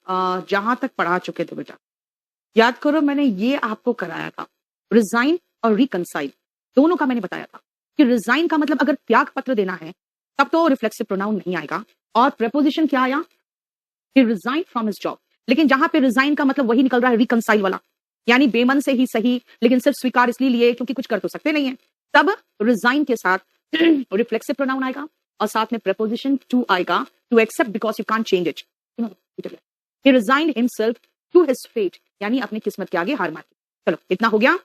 जहां तक पढ़ा चुके थे बेटा, याद करो मैंने ये आपको कराया था, रिजाइन और रिकंसाइल दोनों का मैंने बताया था कि रिजाइन का मतलब अगर त्याग पत्र देना है तब तो रिफ्लेक्सिव प्रोनाउन नहीं आएगा, और प्रेपोजिशन क्या आया कि रिजाइन फ्रॉम हिज जॉब। लेकिन जहां पे रिजाइन का मतलब वही निकल रहा है रिकंसाइल वाला, यानी बेमन से ही सही लेकिन सिर्फ स्वीकार इसलिए लिए क्योंकि कुछ कर तो सकते नहीं है, तब रिजाइन के साथ रिफ्लेक्सिव प्रोनाउन आएगा और साथ में प्रेपोजिशन टू आएगा, to accept because you can't change it. He resigned himself to his fate, यानी अपनी किस्मत के आगे हार मान ली। चलो इतना हो गया।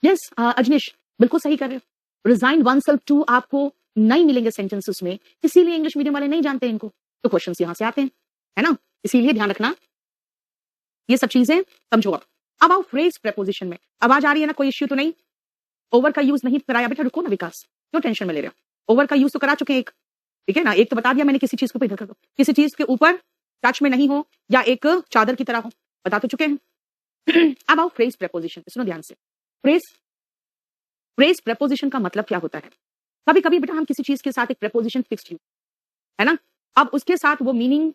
यस अजनीश बिल्कुल सही कर रहे हो। रिजाइन वन सेल्फ टू आपको नहीं मिलेंगे सेंटेंसेस में, इसीलिए इंग्लिश मीडियम वाले नहीं जानते इनको, तो क्वेश्चंस यहां से आते हैं, है ना, इसीलिए ध्यान रखना ये सब चीजें समझो। अब आओ फ्रेज प्रेपोजिशन में, आवाज आ रही है ना, कोई इश्यू तो नहीं? ओवर का यूज नहीं कराया बेटा, रुको ना विकास, क्यों टेंशन में ले रहे हो? ओवर का यूज तो करा चुके हैं एक, ठीक है ना, एक तो बता दिया मैंने किसी चीज के ऊपर इधर कर दो, किसी चीज के ऊपर टच में नहीं हो या एक चादर की तरह हो, बता तो चुके हैं। अब आओ फ्रेज प्रेपोजिशन, सुनो ध्यान से। फ्रेज प्रेपोजिशन का मतलब क्या होता है? कभी कभी बेटा हम किसी चीज के साथ एक प्रेपोजिशन फिक्स्ड यूज, है ना, अब उसके साथ वो मीनिंग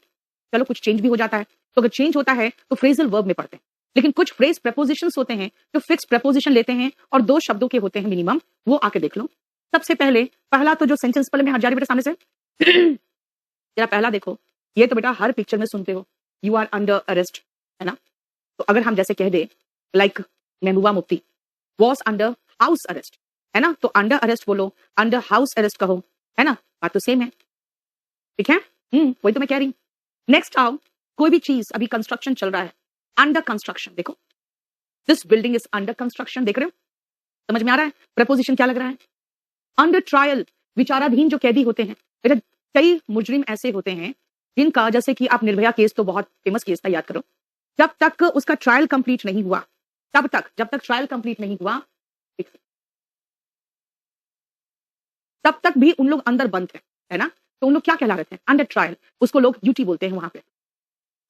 चलो कुछ चेंज भी हो जाता है, तो अगर चेंज होता है तो फ्रेजल वर्ब में पढ़ते हैं। लेकिन कुछ फ्रेज प्रेपोजिशंस होते हैं जो फिक्स प्रेपोजिशन लेते हैं और 2 शब्दों के होते हैं मिनिमम, वो आके देख लो। सबसे पहले पहला तो जो सेंटेंस पहले मैं हजारी बेटा सामने से जरा पहला देखो, ये तो बेटा हर पिक्चर में सुनते हो, यू आर अंडर अरेस्ट, है ना, तो अगर हम जैसे कह they like Mehbooba Mufti was under house arrest, है ना, तो अंडर अरेस्ट बोलो, अंडर हाउस अरेस्ट कहो, है ना, बात तो सेम है, ठीक है, वही तो मैं कह रही हूं। नेक्स्ट आओ, कोई भी चीज अभी कंस्ट्रक्शन चल रहा है, अंडर कंस्ट्रक्शन, देखो this building is under construction, देख रहे हो, समझ में आ रहा है प्रपोजिशन क्या लग रहा है? अंडर ट्रायल, विचाराधीन जो कैदी होते हैं बेटा, कई मुजरिम ऐसे होते हैं जिनका, जैसे कि आप निर्भया केस तो बहुत फेमस केस था, याद करो, जब तक उसका ट्रायल कंप्लीट नहीं हुआ, तब तक जब तक ट्रायल कंप्लीट नहीं हुआ तब तक भी उन लोग अंदर बंद थे, है ना, तो उन लोग क्या कहला रहे थे? अंडर ट्रायल, उसको लोग यूटी बोलते हैं वहां पे,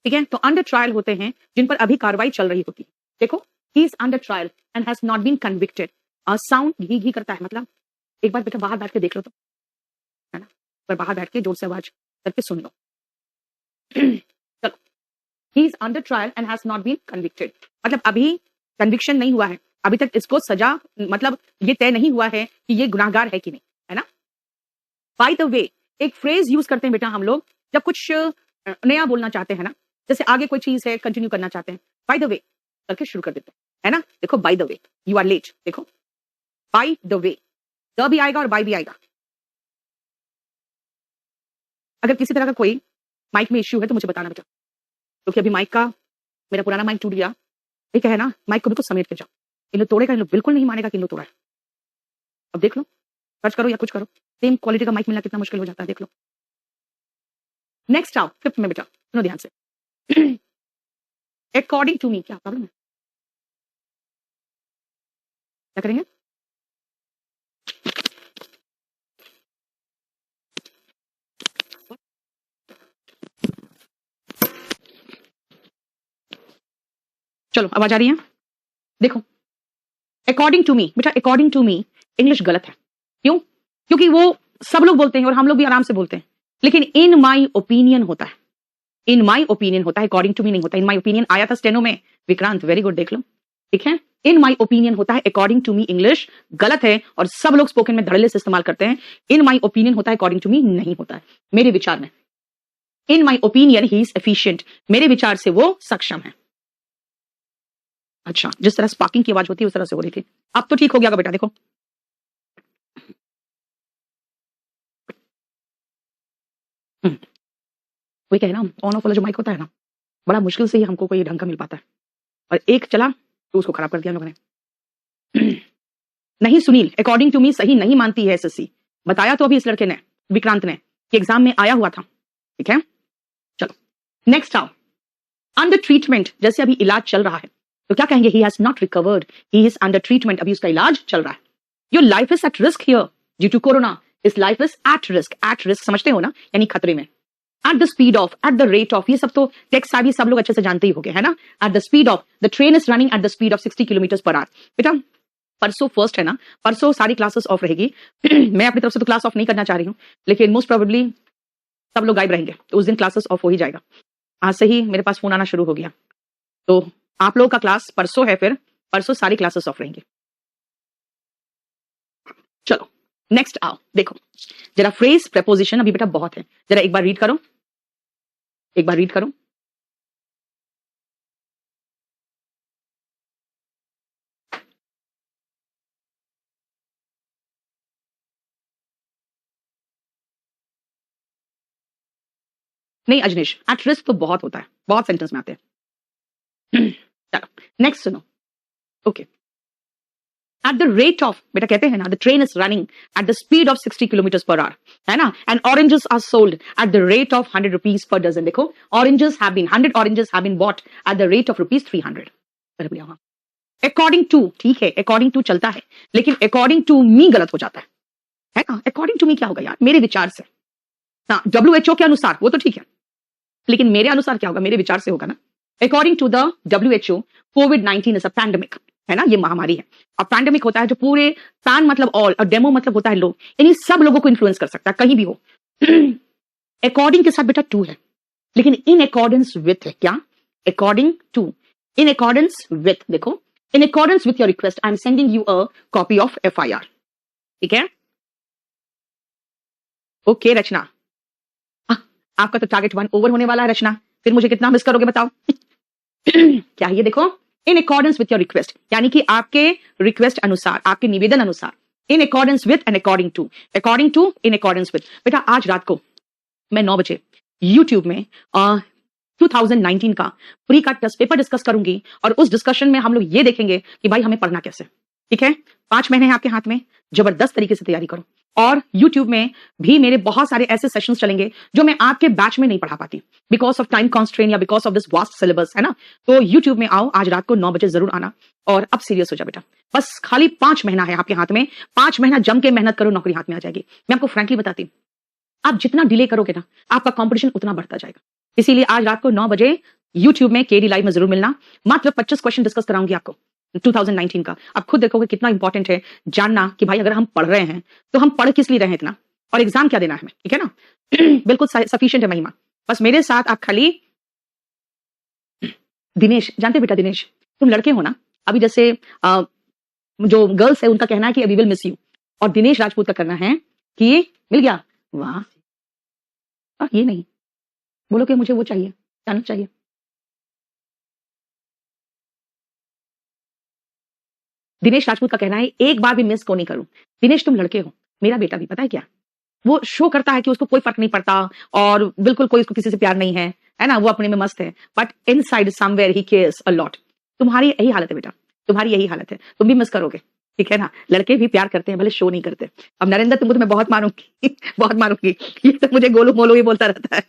ठीक है, तो अंडर ट्रायल होते हैं जिन पर अभी कार्रवाई चल रही होती है। देखो he is under trial and has not been convicted, sound घी घी करता है, मतलब एक बार बेटा बाहर बैठ के देख लो तो, है ना, पर बाहर बैठ के जोर से आवाज करके सुन लो। चलो, he is under trial and has not been convicted, मतलब अभी कन्विक्शन नहीं हुआ है, अभी तक इसको सजा, मतलब ये तय नहीं हुआ है कि ये गुनाहगार है कि नहीं, है ना। बाय द वे, एक फ्रेज यूज करते हैं बेटा हम लोग जब कुछ नया बोलना चाहते हैं ना, जैसे आगे कोई चीज है कंटिन्यू करना चाहते हैं, बाय द वे करके शुरू कर देते हैं, है ना, देखो by the way, you are late, देखो बाय द वे, द भी आएगा और बाय भी आएगा। अगर किसी तरह का कोई माइक में इश्यू है तो मुझे बताना बेटा, क्योंकि अभी माइक का, मेरा पुराना माइक टूट गया, ठीक है ना, माइक को बिल्कुल समेट के जाओ, इन लोग तोड़ेगा, इन लोग बिल्कुल नहीं मानेगा कि इन लोग तोड़ा है। अब देख लो, सर्च करो या कुछ करो, सेम क्वालिटी का माइक मिलना कितना मुश्किल हो जाता है, देख लो। नेक्स्ट आओ फिफ्थ में बेटा, सुनो ध्यान से। अकॉर्डिंग टू मी, क्या प्रॉब्लम है, क्या करेंगे? चलो आवाज आ रही है, देखो अकॉर्डिंग टू मी बेटा, अकॉर्डिंग टू मी इंग्लिश गलत है, क्यों? क्योंकि वो सब लोग बोलते हैं और हम लोग भी आराम से बोलते हैं, लेकिन इन माई ओपिनियन होता है, इन माई ओपिनियन होता है, अकॉर्डिंग टू मी नहीं होता। इन माई ओपिनियन आया था स्टेनो में, विक्रांत वेरी गुड, देख लो, ठीक है, इन माई ओपिनियन होता है, अकॉर्डिंग टू मी इंग्लिश गलत है और सब लोग स्पोकन में धड़ल्ले से इस्तेमाल करते हैं। इन माई ओपिनियन होता है, अकॉर्डिंग टू मी नहीं होता है, मेरे विचार में। In my opinion he is efficient, मेरे विचार से वो सक्षम है। अच्छा, जिस तरह स्पार्किंग की आवाज होती है उस तरह से हो रही थी, अब तो ठीक हो गया बेटा, देखो वही कहे ना, ऑन ऑफ वाला जो माइक होता है ना, बड़ा मुश्किल से ही हमको कोई ढंग का मिल पाता है, और एक चला तो उसको खराब कर दिया लोगों ने। नहीं सुनील, अकॉर्डिंग टू मी सही नहीं मानती है एसएससी, बताया तो अभी इस लड़के ने, विक्रांत ने, कि एग्जाम में आया हुआ था, ठीक है। चलो नेक्स्ट आओ, अंडर ट्रीटमेंट, जैसे अभी इलाज चल रहा है तो क्या कहेंगे? He has not recovered, he is under treatment, अभी उसका इलाज चल रहा है। Your life is at risk here due to corona, इस लाइफ इज एट रिस्क समझते हो ना, यानी खतरे में। At the speed of, at the rate of, ये सब तो टेक्स्ट भी सब लोग अच्छे से जानते ही होंगे, है ना। Eight the speed of, the train is running at the speed of 60 kilometre per our. बेटा परसों फर्स्ट है ना, परसों सारी क्लासेस ऑफ रहेगी। मैं अपनी तरफ से तो क्लास ऑफ नहीं करना चाह रही हूँ, लेकिन मोस्ट प्रोबेबली सब लोग गायब रहेंगे, तो उस दिन क्लासेस ऑफ हो ही जाएगा। आज से ही मेरे पास फोन आना शुरू हो गया। तो आप लोगों का क्लास परसों है, फिर परसों सारी क्लासेस ऑफ रहेंगी। चलो नेक्स्ट आओ, देखो जरा फ्रेज प्रेपोजिशन अभी बेटा बहुत है, जरा एक बार रीड करो, एक बार रीड करो। नहीं अजनीश, एट रिस्क तो बहुत होता है, बहुत सेंटेंस में आते हैं। चलो नेक्स्ट सुनो। Okay, at the rate of, बेटा कहते हैं ना the train is running at the speed of 60 kilometre per hour, है ना, and oranges are sold at the rate of 100 rupees per dozen. देखो oranges have been 100 oranges have been bought at the rate of rupees 300। According to, ठीक है according to चलता है, लेकिन according to me गलत हो जाता है ना। अकॉर्डिंग टू मी क्या होगा यार, मेरे विचार से ना, WHO के अनुसार वो तो ठीक है, लेकिन मेरे अनुसार क्या होगा, मेरे विचार से होगा ना। अकॉर्डिंग टू द WHO, कोविड-19 इज अ पैंडेमिक, है ना, ये महामारी है। अब पैंडेमिक होता है जो पूरे, पैन मतलब ऑल और डेमो मतलब होता है लोग, यानी सब लोगों को इन्फ्लुएंस कर सकता है कहीं भी हो। अकॉर्डिंग के साथ बेटा टू है, लेकिन इन अकॉर्डेंस विथ है क्या, according to, in accordance with, देखो in accordance with your request I am sending you a copy of FIR, ठीक है। ओके रचना, आपका तो टारगेट 1 ओवर होने वाला है रचना, फिर मुझे कितना मिस करोगे बताओ। क्या ये देखो, in accordance with your request, यानी कि आपके रिक्वेस्ट अनुसार, आपके निवेदन अनुसार, in accordance with and according to, according to in accordance with. बेटा आज रात को मैं 9 बजे यूट्यूब में 2019 का प्री का टेस्ट पेपर डिस्कस करूंगी, और उस डिस्कशन में हम लोग ये देखेंगे कि भाई हमें पढ़ना कैसे, ठीक है। 5 महीने हैं आपके हाथ में, जबरदस्त तरीके से तैयारी करो। और YouTube में भी मेरे बहुत सारे ऐसे सेशंस चलेंगे जो मैं आपके बैच में नहीं पढ़ा पाती, बिकॉज ऑफ टाइम कॉन्स्ट्रेन या because of this vast syllabus, है ना। तो YouTube में आओ, आज रात को 9 बजे जरूर आना, और अब सीरियस हो जाओ बेटा। बस खाली 5 महीना है आपके हाथ में, 5 महीना जम के मेहनत करो, नौकरी हाथ में आ जाएगी। मैं आपको फ्रैंकली बताती हूँ, आप जितना डिले करोगे ना, आपका कंपटीशन उतना बढ़ता जाएगा। इसीलिए आज रात को 9 बजे YouTube में KD लाइव में जरूर मिलना। मात्र 25 क्वेश्चन डिस्कस कराऊंगी आपको 2019 का। आप खुद देखोगे कितना इंपॉर्टेंट है जानना कि भाई अगर हम पढ़ रहे हैं तो हम पढ़ किस लिए रहे हैं इतना, और एग्जाम क्या देना है हमें, ठीक है ना। बिल्कुल सफिशिएंट है महिमा, बस मेरे साथ आप खाली। दिनेश, जानते बेटा दिनेश, तुम लड़के हो ना, अभी जैसे जो गर्ल्स है उनका कहना है कि वी विल मिस यू, और दिनेश राजपूत का करना है कि मिल गया, वाह। ये नहीं बोलो कि मुझे वो चाहिए, जाना चाहिए। दिनेश राजपूत का कहना है एक बार भी मिस को नहीं करूं। दिनेश तुम लड़के हो, मेरा बेटा भी पता है क्या, वो शो करता है कि उसको कोई फर्क नहीं पड़ता, और बिल्कुल कोई उसको किसी से प्यार नहीं है ना, वो अपने में मस्त है, but inside somewhere he cares a lot. तुम्हारी यही हालत है बेटा, तुम्हारी यही हालत है, तुम भी मिस करोगे, ठीक है ना। लड़के भी प्यार करते हैं, भले शो नहीं करते। अब नरेंद्र तुमको तो मैं बहुत मारूंगी, बहुत मारूंगी, ये तो मुझे गोलू मोलू ही बोलता रहता है।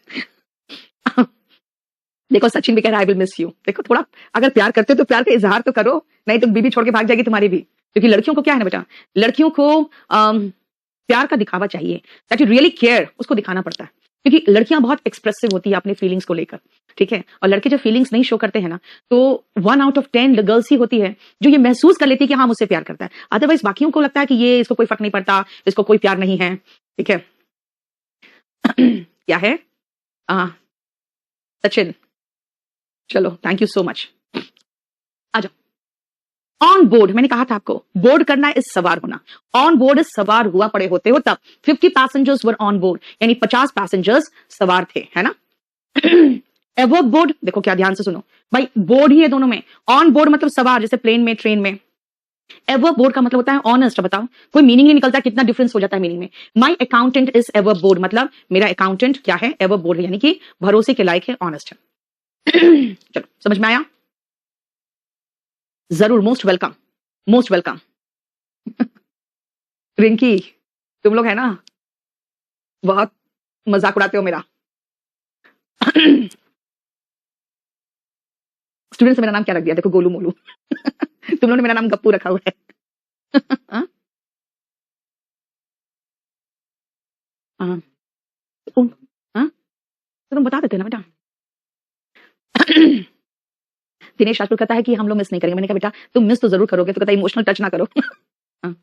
देखो सचिन भी कह रहा है आई विल मिस यू। देखो थोड़ा अगर प्यार करते हो तो प्यार का इजहार तो करो, नहीं तो बीबी छोड़ के भाग जाएगी तुम्हारी भी। क्योंकि लड़कियों को क्या है ना बेटा, लड़कियों को प्यार का दिखावा चाहिए, दैट यू रियली केयर, उसको दिखाना पड़ता है। क्योंकि लड़कियां बहुत एक्सप्रेसिव होती है अपनी फीलिंग्स को लेकर, ठीक है। और लड़के जब फीलिंग्स नहीं शो करते हैं ना, तो 1 आउट ऑफ 10 गर्ल्स ही होती है जो ये महसूस कर लेती है कि हाँ मुझसे प्यार करता है। अदरवाइज बाकियों को लगता है कि ये इसको कोई फर्क नहीं पड़ता, इसको कोई प्यार नहीं है, ठीक है। क्या है सचिन, चलो थैंक यू सो मच। आ जाओ। ऑन बोर्ड, मैंने कहा था आपको बोर्ड करना इस सवार होना, ऑन बोर्ड इस सवार हुआ पड़े होते हो तब 50 पैसेंजर्स वर ऑन बोर्ड, यानी 50 पैसेंजर्स सवार थे, है ना। एवर्ब बोर्ड, देखो क्या ध्यान से सुनो भाई, बोर्ड ही है दोनों में। ऑन बोर्ड मतलब सवार, जैसे प्लेन में, ट्रेन में। एवर्ब बोर्ड का मतलब होता है ऑनेस्ट। बताओ कोई मीनिंग नहीं निकलता, कितना डिफरेंस हो जाता है मीनिंग में। माई अकाउंटेंट इज एवर्ब बोर्ड, मतलब मेरा अकाउंटेंट क्या है, एवर्ब बोर्ड है, यानी कि भरोसे के लायक है, ऑनेस्ट है। चलो समझ में आया, जरूर, most welcome, most welcome. Rinki, तुम लोग है ना बहुत मजाक उड़ाते हो मेरा। स्टूडेंट से मेरा नाम क्या रख दिया, देखो गोलू मोलू। तुम लोगों ने मेरा नाम गप्पू रखा हुआ है। हाँ? हाँ? हाँ? तो तुम बता देते ना बेटा। दिनेश राजपूत कहता है कि हम लोग मिस नहीं करेंगे। मैंने कहा बेटा तुम मिस तो जरूर करोगे, तो कहता इमोशनल टच ना करो। हाँ।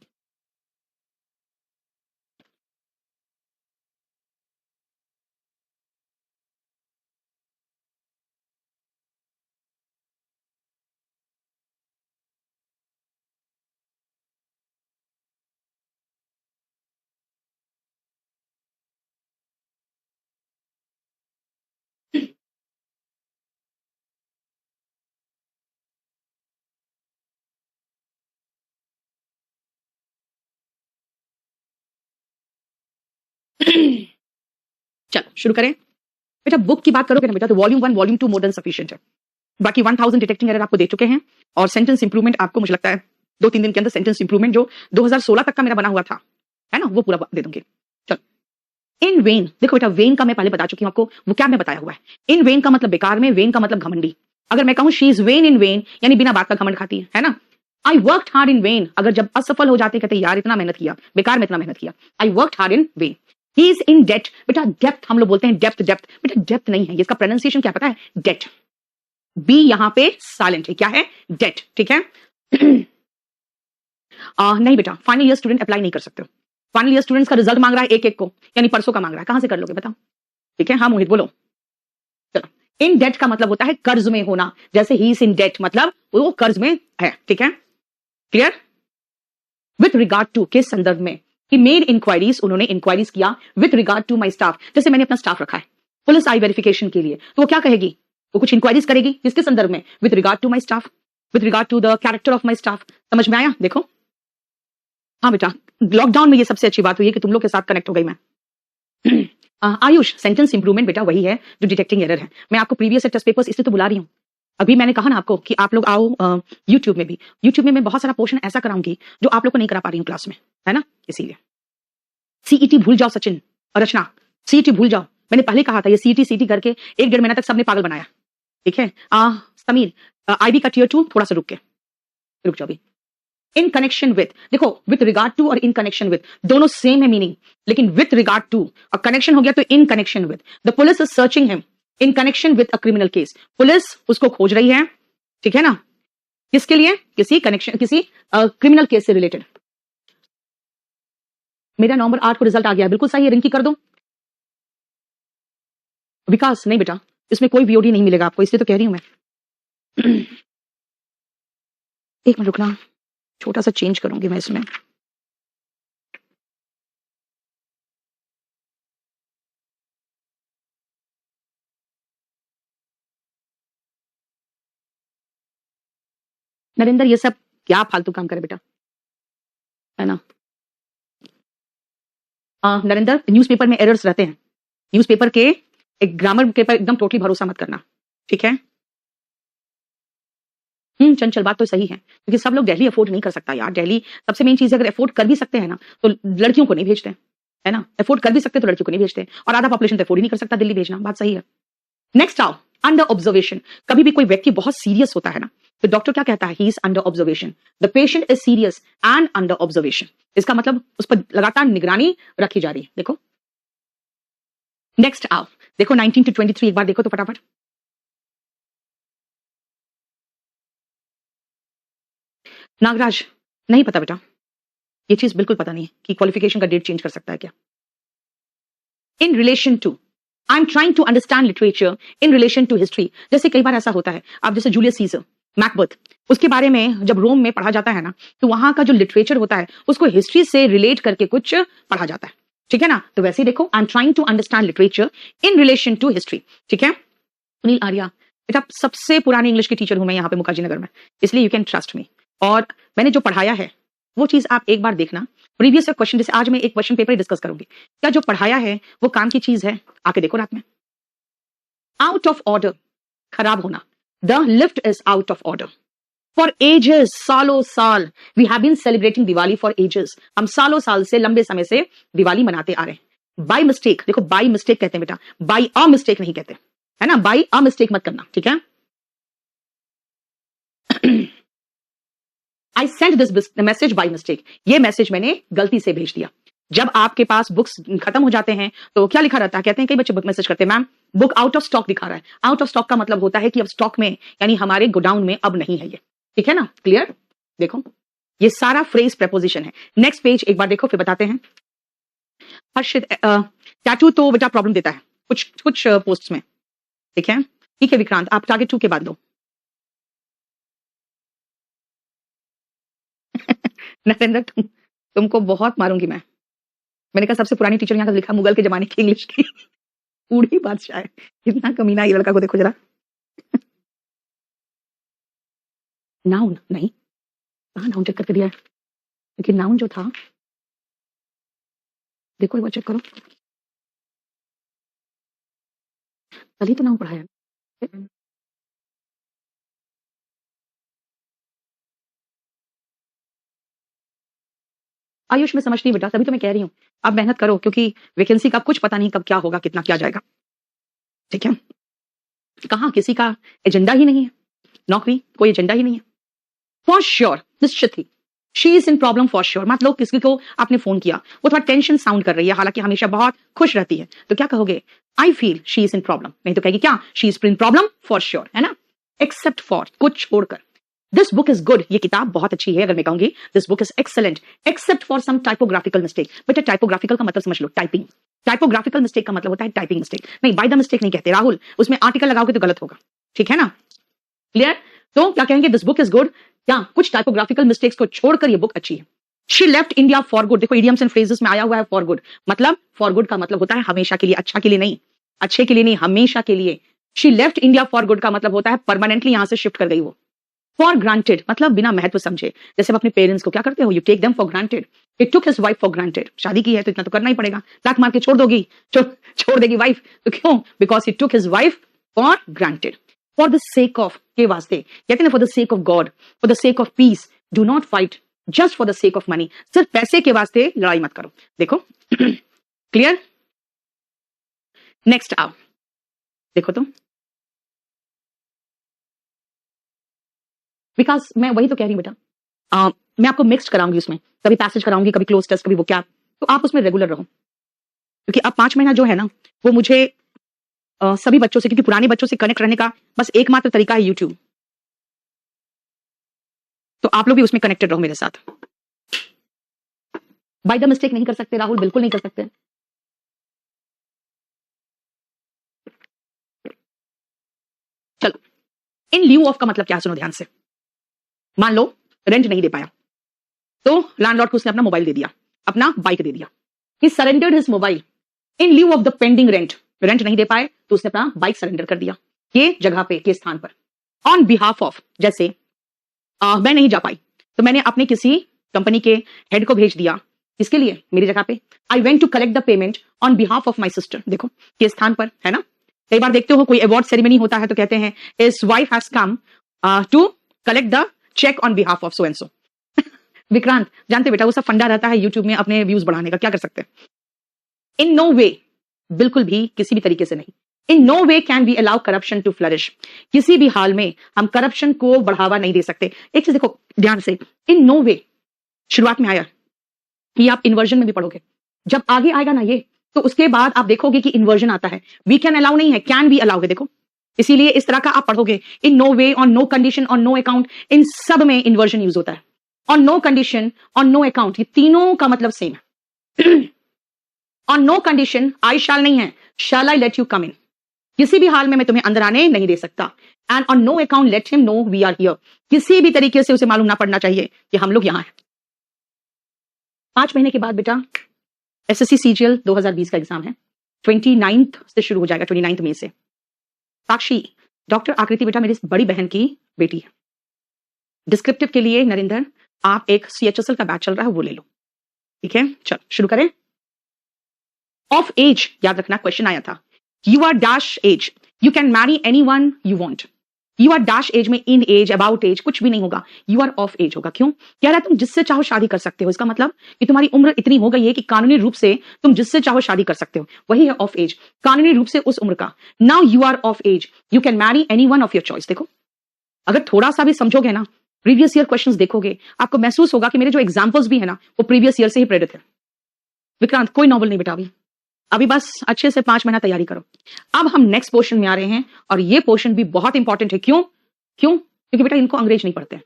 चलो शुरू करें। बेटा बुक की बात करोगे ना बेटा तो volume 1 volume 2 more than sufficient है। बाकी 1000 डिटेक्टिंग एरर आपको दे चुके हैं और सेंटेंस इंप्रूवमेंट आपको मुझे लगता है 2-3 दिन के अंदर सेंटेंस इंप्रूवमेंट जो 2016 तक का मेरा बना हुआ था, है ना, वो पूरा दे दूंगी। चलो इन वेन, देखो बेटा वेन का मैं पहले बता चुकी हूं आपको, वो क्या मैं बताया हुआ है। इन वेन का मतलब बेकार में, वेन का मतलब घमंडी। अगर मैं कहूं she is when in when यानी बिना बात का घमंड खाती है ना। आई वर्कड हार्ड इन वेन, अगर जब असफल हो जाते कहते यार इतना मेहनत किया, बेकार में इतना मेहनत किया। I worked hard in vain. He is in debt, बेटा डेप्थ हम लोग बोलते हैं डेप्थ, डेप्थ बेटा डेप्थ नहीं है, इसका प्रोनाउंसिएशन क्या पता है, डेट। बी यहां पे साइलेंट है, क्या है, डेट, ठीक है। नहीं बेटा फाइनल ईयर स्टूडेंट अप्लाई नहीं कर सकते हो। फाइनल ईयर स्टूडेंट्स का रिजल्ट मांग रहा है एक एक को, यानी परसों का मांग रहा है, कहां से कर लोगे बताओ, ठीक है। हाँ मोहित बोलो। चलो इन डेट का मतलब होता है कर्ज में होना, जैसे ही इज इन डेट मतलब वो कर्ज में है, ठीक है, क्लियर। विथ रिगार्ड टू के संदर्भ में, ही मेड इंक्वायरीज, उन्होंने इंक्वायरीज किया with regard to my staff, जैसे मैंने अपना स्टाफ रखा है पुलिस आई वेरिफिकेशन के लिए, तो वो क्या कहेगी, वो कुछ इंक्वायरीज करेगी किसके संदर्भ में, with regard to my staff, with regard to the character of my staff. समझ में आया, देखो। हाँ बेटा लॉकडाउन में ये सबसे अच्छी बात हुई है कि तुम लोग के साथ कनेक्ट हो गई मैं। आयुष सेंटेंस इंप्रूवमेंट बेटा वही है जो डिटेक्टिंग एरर है। मैं आपको प्रीवियस टेस्ट पेपर्स इसलिए तो बुला रही हूँ। अभी मैंने कहा ना आपको कि आप लोग आओ यूट्यूब में भी, यूट्यूब में मैं बहुत सारा पोर्शन ऐसा कराऊंगी जो आप लोग को नहीं करा पा रही हूँ क्लास में, है ना, इसीलिए। सीईटी भूल जाओ सचिन और रचना, सीईटी भूल जाओ। मैंने पहले कहा था ये सीईटी करके 1-1.5 महीना तक सबने पागल बनाया, ठीक है। समीर आईबी का टियर 2 थोड़ा सा रुक जाओ अभी। इन कनेक्शन विथ, देखो विथ रिगार्ड टू और इन कनेक्शन विथ दोनों सेम है मीनिंग, लेकिन विथ रिगार्ड टू और कनेक्शन हो गया तो in connection with. The police is searching him in connection with a criminal case, police उसको खोज रही है, ठीक है ना, किसके लिए, किसी कनेक्शन, किसी क्रिमिनल केस से रिलेटेड। मेरा नवंबर 8 को रिजल्ट आ गया, बिल्कुल सही है, रिंकी कर दो। विकास नहीं बेटा इसमें कोई वीओडी नहीं मिलेगा आपको, इसलिए तो कह रही हूं मैं। एक मिनट रुकना, छोटा सा चेंज करूंगी मैं इसमें। नरेंद्र ये सब क्या फालतू काम करे बेटा, है ना। नरेंद्र न्यूज़पेपर में एरर्स रहते हैं, न्यूज़पेपर के एक ग्रामर के पर एकदम टोटली भरोसा मत करना, ठीक है। चंचल बात तो सही है, क्योंकि सब लोग दिल्ली अफोर्ड नहीं कर सकता यार। दिल्ली सबसे मेन चीज है, अगर अफोर्ड कर भी सकते हैं ना तो लड़कियों को नहीं भेजते, है ना। अफोर्ड कर भी सकते तो लड़कियों को नहीं भेजते, और आधा पॉपुलेशन तो अफोर्ड ही नहीं कर सकता दिल्ली भेजना, बात सही है। नेक्स्ट आओ, अंडर ऑब्जर्वेशन। कभी भी कोई व्यक्ति बहुत सीरियस होता है ना तो डॉक्टर क्या कहता है, ही is under observation, the patient is serious and under observation. इसका मतलब उस पर लगातार निगरानी रखी जा रही है, देखो। नेक्स्ट आओ, देखो 19 to 23 एक बार देखो तो फटाफट। नागराज नहीं पता बेटा, ये चीज बिल्कुल पता नहीं है कि क्वालिफिकेशन का डेट चेंज कर सकता है क्या। In relation to, I am trying to understand literature in relation to history. जैसे कई बार ऐसा होता है, आप जैसे जूलियस सीजर, मैकबथ, उसके बारे में जब रोम में पढ़ा जाता है ना तो वहां का जो लिटरेचर होता है उसको हिस्ट्री से रिलेट करके कुछ पढ़ा जाता है, ठीक है ना। तो वैसे ही देखो, I am trying to understand literature in relation to history, ठीक है। सुनील आर्या बेटा सबसे पुरानी इंग्लिश की टीचर हूं मैं यहाँ पे मुखर्जी नगर में, इसलिए यू कैन ट्रस्ट मी। और मैंने जो पढ़ाया है वो चीज आप एक बार देखना। प्रीवियस क्वेश्चन, जैसे आज मैं एक क्वेश्चन पेपर डिस्कस करूंगी, क्या जो पढ़ाया है वो काम की चीज है, आके देखो रात में। आउट ऑफ ऑर्डर, खराब होना, the lift is out of order. For ages, सालों साल, we have been celebrating Diwali for ages, हम सालों साल से, लंबे समय से दिवाली मनाते आ रहे हैं। बाई मिस्टेक, देखो बाई मिस्टेक कहते हैं बेटा, बाई अ मिस्टेक नहीं कहते, है ना, बाई अ मिस्टेक मत करना, ठीक है। I send this message by mistake, ये मैसेज मैंने गलती से भेज दिया। जब आपके पास बुक्स खत्म हो जाते हैं तो क्या लिखा रहता है, कहते हैं कई बच्चे बुक मैसेज करते हैं, ma'am book out of stock दिखा रहा है। आउट ऑफ स्टॉक का मतलब होता है कि अब स्टॉक में, यानी हमारे गोडाउन में अब नहीं है ये, ठीक है ना, क्लियर। देखो ये सारा फ्रेज प्रपोजिशन है। नेक्स्ट पेज एक बार देखो फिर बताते हैं। हर्षित टैटू तो बेटा प्रॉब्लम देता है कुछ कुछ पोस्ट में, ठीक है। ठीक है विक्रांत, आप टारगेट 2 के बाद दो। नरेंद्र तुमको बहुत मारूंगी मैं। मैंने कहा सबसे पुरानी टीचर यहाँ का लिखा मुगल के जमाने की इंग्लिश की बूढ़ी बादशाह है, कितना कमीना ये लड़का को देखो जरा। नाउन नहीं, कहाँ नाउन चेक करके दिया है, लेकिन नाउन जो था देखो एक बार चेक करो। कल ही तो नाम पढ़ाया। आयुष में समझ नहीं बेटा, तभी तो मैं कह रही हूँ आप मेहनत करो, क्योंकि वैकेंसी का कुछ पता नहीं कब क्या होगा, कितना क्या जाएगा। ठीक है, कहाँ किसी का एजेंडा ही नहीं है, नौकरी कोई एजेंडा ही नहीं है। फॉर श्योर, निश्चित ही she is in problem for sure. मतलब किसी को आपने फोन किया, वो थोड़ा टेंशन साउंड कर रही है, हालांकि हमेशा बहुत खुश रहती है, तो क्या कहोगे? I feel she is in problem. नहीं तो कहेगी क्या? She is in problem for sure, है ना? एक्सेप्ट फॉर, कुछ छोड़कर। दिस बुक इज गुड, ये किताब बहुत अच्छी है। अगर मैं कहूंगी this book is excellent except for some typographical mistake. बेटा टाइपोग्राफिकल का मतलब समझ लो, टाइपिंग। टाइपोग्राफिकल मिस्टेक का मतलब होता है टाइपिंग मिस्टेक। नहीं, बाय द मिस्टेक नहीं कहते राहुल, उसमें आर्टिकल लगाओगे तो गलत होगा। ठीक है ना? क्लियर? तो क्या कहेंगे? दिस बुक इज गुड, क्या कुछ टाइपोग्राफिकल मिस्टेक्स को छोड़कर ये बुक अच्छी है। She left India for good. देखो इडियम्स एंड फ्रेजेस में आया हुआ है फॉर गुड, मतलब फॉर गुड का मतलब होता है हमेशा के लिए, अच्छा के लिए नहीं, अच्छे के लिए नहीं, हमेशा के लिए। She left India for good का मतलब होता है परमानेंटली यहां से शिफ्ट कर गई वो। फॉर ग्रांटेड मतलब बिना महत्व समझे। जैसे अपने पेरेंट्स को क्या करते हो? You take them for granted. It took his wife for granted. शादी की है तो इतना तो करना ही पड़ेगा, लात मार के छोड़ दोगी, छोड़ देगी वाइफ, तो क्यों? Because he took his wife for granted. For the sake of के वास्ते, कहते हैं for the sake of God, for the sake of peace, do not fight just for the sake of money. सिर्फ पैसे के वास्ते लड़ाई मत करो। देखो क्लियर? नेक्स्ट आओ, देखो तो विकास, मैं वही तो कह रही हूं बेटा, मैं आपको मिक्स्ड कराऊंगी उसमें, कभी पैसेज कराऊंगी, कभी क्लोज टेस्ट, कभी वो क्या, तो आप उसमें रेगुलर रहो। क्योंकि अब 5 महीना जो है ना, वो मुझे सभी बच्चों से, क्योंकि पुराने बच्चों से कनेक्ट रहने का बस एकमात्र तरीका है यूट्यूब। तो आप लोग भी उसमें कनेक्टेड रहो मेरे साथ। बाय द मिस्टेक नहीं कर सकते राहुल, बिल्कुल नहीं कर सकते। चलो, इन ल्यू ऑफ का मतलब क्या है सुनो ध्यान से। मान लो रेंट नहीं दे पाया, तो लैंडलॉर्ड को उसने अपना मोबाइल दे दिया, अपना बाइक दे दिया। ही surrendered his mobile in lieu of the pending rent. Rent नहीं दे पाए तो उसने अपना बाइक सरेंडर कर दिया, ये जगह पे, के स्थान पर। ऑन बिहाफ ऑफ, जैसे मैं नहीं जा पाई तो मैंने अपने किसी कंपनी के हेड को भेज दिया, इसके लिए, मेरी जगह पे। I went to collect the payment on behalf of my sister. देखो के स्थान पर, है ना? कई बार देखते हो कोई अवार्ड सेरेमनी होता है तो कहते हैं his wife has come to collect the cheque on behalf of so and so. Vikrant जानते बेटा, वो सब फंडा रहता है यूट्यूब में अपने व्यूज बढ़ाने का, क्या कर सकते हैं? इन नो वे, बिल्कुल भी किसी भी तरीके से नहीं। In no way can we allow corruption to flourish. किसी भी हाल में हम करप्शन को बढ़ावा नहीं दे सकते। एक चीज देखो ध्यान से, इन नो वे शुरुआत में आया, ये आप इन्वर्जन में भी पढ़ोगे, जब आगे आएगा ना ये, तो उसके बाद आप देखोगे कि इन्वर्जन आता है। वी कैन अलाउ नहीं है, कैन बी अलाउ है। देखो इसीलिए इस तरह का आप पढ़ोगे, in no way, on no condition, on no account, इन सब में इन्वर्जन यूज होता है। On no condition, on no account, ये तीनों का मतलब सेम है। On no condition I shall नहीं है, शैल आई लेट यू कम इन। किसी भी हाल में मैं तुम्हें अंदर आने नहीं दे सकता। And on no account let him know we are here. किसी भी तरीके से उसे मालूम ना पड़ना चाहिए कि हम लोग यहां हैं। 5 महीने के बाद बेटा एसएससी सीजीएल 2020 का एग्जाम है, 29 से शुरू हो जाएगा, 29 मई से। साक्षी, डॉक्टर आकृति बेटा मेरी बड़ी बहन की बेटी है। डिस्क्रिप्टिव के लिए नरेंद्र, आप एक सीएचएसएल का बैच चल रहा है वो ले लो। ठीक है, चलो शुरू करें। ऑफ एज, याद रखना क्वेश्चन आया था। You are dash age, you can marry anyone you want. You are dash age में इन एज, अबाउट एज कुछ भी नहीं होगा, यू आर ऑफ एज होगा। क्यों? कह रहा है तुम जिससे चाहो शादी कर सकते हो। इसका मतलब कि तुम्हारी उम्र इतनी हो गई है कि कानूनी रूप से तुम जिससे चाहो शादी कर सकते हो, वही है ऑफ एज, कानूनी रूप से उस उम्र का। Now you are of age, you can marry anyone of your choice. देखो अगर थोड़ा सा भी समझोगे ना, प्रीवियस ईयर क्वेश्चंस देखोगे, आपको महसूस होगा कि मेरे जो एग्जांपल्स भी है ना, वो प्रीवियस ईयर से ही प्रेरित है। विक्रांत कोई नॉवल नहीं बेटा, अभी बस अच्छे से 5 महीना तैयारी करो। अब हम नेक्स्ट पोर्शन में आ रहे हैं, और ये पोर्शन भी बहुत इंपॉर्टेंट है। क्यों? क्योंकि बेटा इनको अंग्रेज नहीं पढ़ते हैं,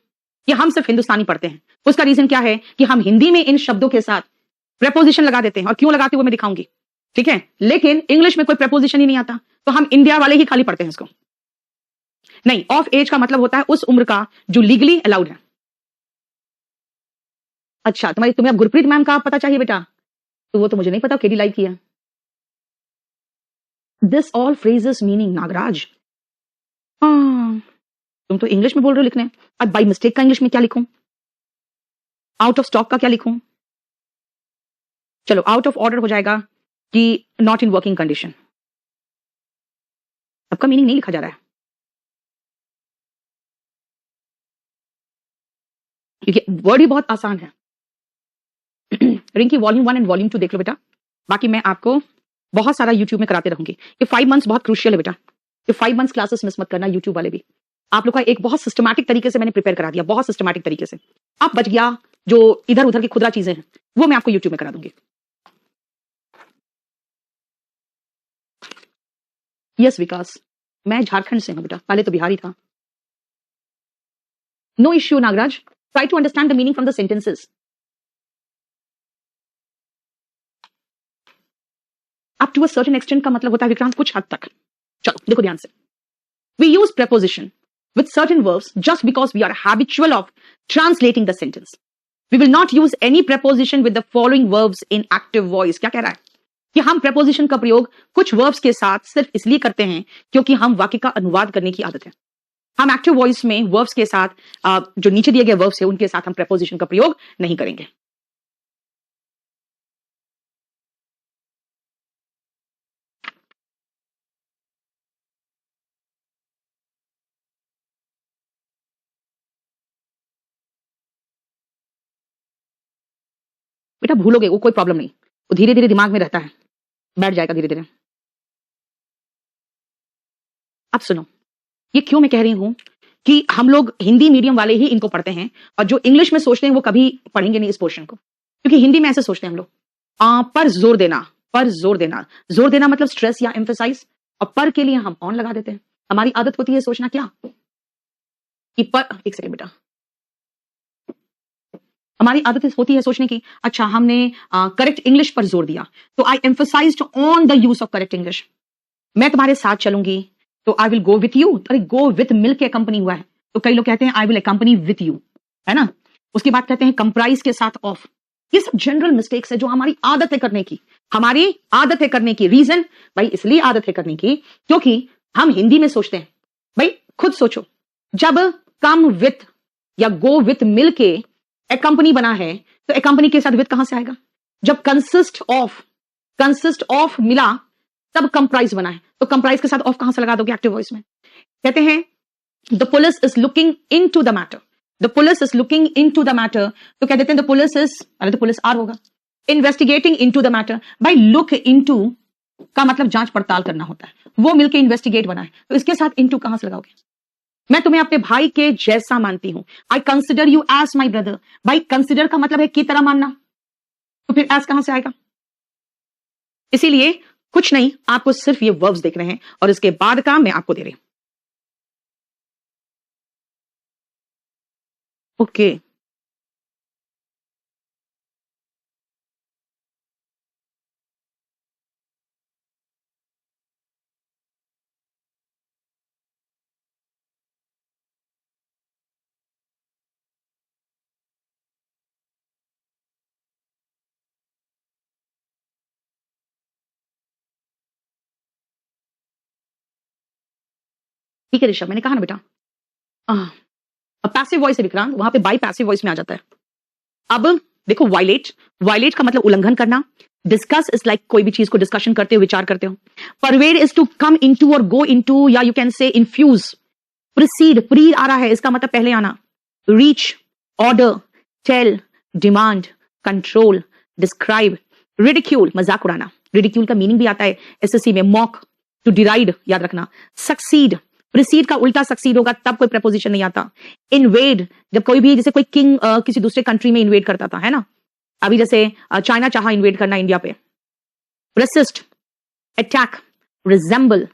ये हम सिर्फ हिंदुस्तानी पढ़ते हैं। उसका रीजन क्या है कि हम हिंदी में इन शब्दों के साथ प्रेपोजिशन लगा देते हैं, और क्यों लगाते हैं वो मैं दिखाऊंगी। ठीक है, लेकिन इंग्लिश में कोई प्रेपोजिशन ही नहीं आता, तो हम इंडिया वाले ही खाली पढ़ते हैं इसको। नहीं, ऑफ एज का मतलब होता है उस उम्र का जो लीगली अलाउड है। अच्छा, तुम्हें अब गुरप्रीत मैम का पता चाहिए बेटा, तो वो तो मुझे नहीं पता, केडी लाइव किया। This all phrases meaning Nagraj, तुम तो इंग्लिश में बोल रहे हो लिखने, अब बाई मिस्टेक का इंग्लिश में क्या लिखूं? आउट ऑफ स्टॉक का क्या लिखूं? चलो आउट ऑफ ऑर्डर हो जाएगा कि नॉट इन वर्किंग कंडीशन। सबका मीनिंग नहीं लिखा जा रहा है, क्योंकि वर्ड ही बहुत आसान है। रिंकी वॉल्यूम 1 एंड वॉल्यूम 2 देख लो बेटा, बाकी मैं आपको बहुत सारा यूट्यूब में कराते रहूंगी। ये 5 मंथ्स बहुत क्रूशियल है बेटा, ये 5 मंथ्स क्लासेस मिस मत करना, यूट्यूब वाले भी। आप लोग का एक बहुत सिस्टमैटिक तरीके से मैंने प्रिपेयर करा दिया, बहुत सिस्टमैटिक तरीके से। अब बच गया जो इधर उधर की खुदरा चीजें हैं, वो मैं आपको यूट्यूब में करा दूंगी। यस विकास, मैं झारखंड से हूं बेटा, पहले तो बिहारी था। No issue Nagraj, try to understand the meaning from the sentences. Up to a certain extent का मतलब होता है विक्रांत कुछ हद तक। चलो देखो ध्यान से, we use preposition with certain verbs just because we are habitual of translating the sentence. We will not use any preposition with the following verbs in active voice. क्या कह रहा है कि हम preposition का प्रयोग कुछ verbs के साथ सिर्फ इसलिए करते हैं क्योंकि हम वाक्य का अनुवाद करने की आदत है। हम एक्टिव वॉइस में verbs के साथ जो नीचे दिए गए verbs है उनके साथ हम preposition का प्रयोग नहीं करेंगे। बेटा भूलोगे वो कोई प्रॉब्लम नहीं, वो धीरे धीरे दिमाग में रहता है, बैठ जाएगा धीरे धीरे। अब सुनो, ये क्यों मैं कह रही हूं कि हम लोग हिंदी मीडियम वाले ही इनको पढ़ते हैं, और जो इंग्लिश में सोचते हैं वो कभी पढ़ेंगे नहीं इस पोर्शन को, क्योंकि हिंदी में ऐसे सोचते हैं हम लोग। पर जोर देना, पर जोर देना, जोर देना मतलब स्ट्रेस या एम्फेसाइज, और पर के लिए हम ऑन लगा देते हैं। हमारी आदत होती है सोचना क्या कि पर, एक सेकंड बेटा, हमारी आदत होती है सोचने की, अच्छा हमने करेक्ट इंग्लिश पर जोर दिया तो I emphasised on the use of correct English. मैं तुम्हारे साथ चलूंगी तो I will go with you, अरे गो विथ मिल के कंपनी हुआ है तो कई लोग कहते हैं I will company with you, है ना। उसके बाद कहते हैं कंप्राइज के साथ ऑफ। ये सब जनरल मिस्टेक्स है जो हमारी आदत है करने की, हमारी आदत है करने की। रीजन भाई इसलिए आदत है करने की क्योंकि हम हिंदी में सोचते हैं। भाई खुद सोचो, जब कम विथ या गो विथ मिल के एक कंपनी बना है तो एक कंपनी के साथ विथ कहां से आएगा? जब कंसिस्ट ऑफ मिला तब कंप्राइज बना है, तो कंप्राइज के साथ ऑफ कहां से लगा दोगे एक्टिव वॉइस में? कहते हैं the police is looking into the matter, the police is looking into the matter, तो कह देते हैं द पुलिस इज, अरे तो पुलिस आर होगा, इन्वेस्टिगेटिंग इनटू द मैटर। भाई लुक इनटू का मतलब जांच पड़ताल करना होता है, वो मिलके इन्वेस्टिगेट बना है, तो इसके साथ इनटू कहां से लगाओगे? मैं तुम्हें अपने भाई के जैसा मानती हूं, I consider you as my brother. भाई कंसिडर का मतलब है की तरह मानना, तो फिर एज कहां से आएगा? इसीलिए कुछ नहीं, आपको सिर्फ ये वर्ब्स देख रहे हैं और इसके बाद का मैं आपको दे रही हूं। ओके ठीक है ऋषभ, मैंने कहा ना बेटा पैसिव वॉइस है विक्रांत, वहां पे बाई पैसिव वॉइस में आ जाता है। अब देखो वायलेट, वायलेट का मतलब उल्लंघन करना। डिस्कस इज लाइक कोई भी चीज को डिस्कशन करते हो, विचार करते हो। Pervade is to come into और गो इनटू, या you can say infuse. Precede, pre आ रहा है, इसका मतलब पहले आना। Reach, order, tell, demand, control, describe. Ridicule, मजाक उड़ाना। रिडिक्यूल का मीनिंग भी आता है एसएससी में, मॉक, टू डिराइड, याद रखना। सक्सीड, प्रीसीड का उल्टा सक्सीड होगा तब कोई प्रपोजिशन नहीं आता। इन्वेड, जब कोई भी, जैसे कोई किंग किसी दूसरे कंट्री में इन्वेड करता था, है ना, अभी जैसे चाइना चाहा इन्वेड करना इंडिया पे। Resist, attack, resemble,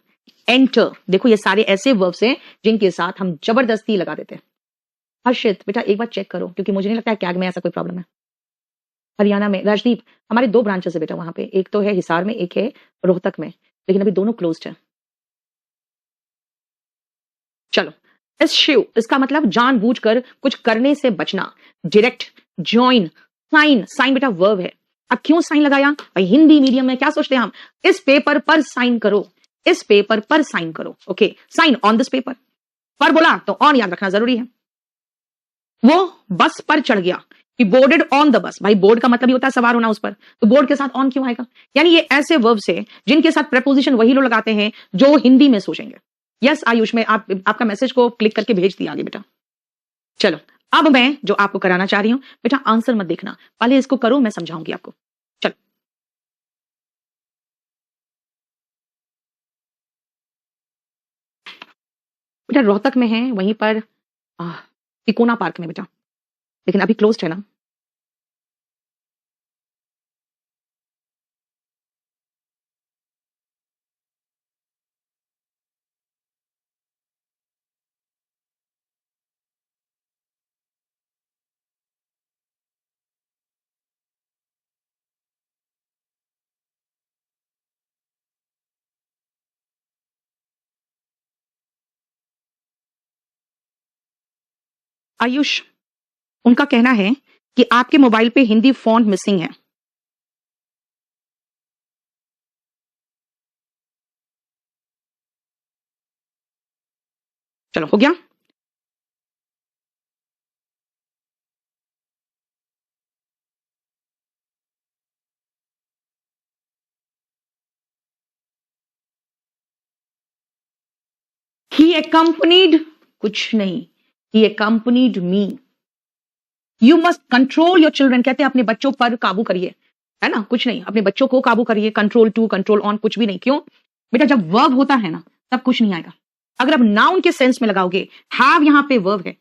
enter. देखो ये सारे ऐसे वर्ब्स हैं जिनके साथ हम जबरदस्ती लगा देते हैं। हर्षित बेटा एक बार चेक करो, क्योंकि मुझे नहीं लगता है कैग में ऐसा कोई प्रॉब्लम है। हरियाणा में राजदीप, हमारे 2 ब्रांचेस है बेटा वहां पे, एक तो है हिसार में, एक है रोहतक में, लेकिन अभी दोनों क्लोज्ड है। चलो, एस्च्यू, इसका मतलब जानबूझकर कुछ करने से बचना। डायरेक्ट, ज्वाइन, साइन, साइन बेटा वर्ब है। अब क्यों साइन लगाया? भाई हिंदी मीडियम में क्या सोचते हैं हम, इस पेपर पर साइन करो, इस पेपर पर साइन करो। Okay, sign on this paper. पर बोला तो ऑन याद रखना जरूरी है। वो बस पर चढ़ गया, कि बोर्डेड ऑन द बस। भाई बोर्ड का मतलब ही होता है सवार होना उस पर, तो बोर्ड के साथ ऑन क्यों आएगा? यानी ये ऐसे वर्ब्स है जिनके साथ प्रेपोजिशन वही लोग लगाते हैं जो हिंदी में सोचेंगे। यस आयुष, में आपका मैसेज को क्लिक करके भेज दिया आगे बेटा। चलो अब मैं जो आपको कराना चाह रही हूं बेटा, आंसर मत देखना, पहले इसको करो, मैं समझाऊंगी आपको। चलो बेटा, रोहतक में है, वहीं पर तिकोना पार्क में बेटा, लेकिन अभी क्लोज्ड है ना। आयुष, उनका कहना है कि आपके मोबाइल पे हिंदी फॉन्ट मिसिंग है। चलो हो गया। ही accompanied, कुछ नहीं, he accompanied me। You must control your children, कहते हैं अपने बच्चों पर काबू करिए, है ना, कुछ नहीं, अपने बच्चों को काबू करिए। कंट्रोल टू, कंट्रोल ऑन, कुछ भी नहीं। क्यों बेटा, जब वर्ब होता है ना तब कुछ नहीं आएगा। अगर आप नाउन के सेंस में लगाओगे, हैव यहां पे वर्ब है,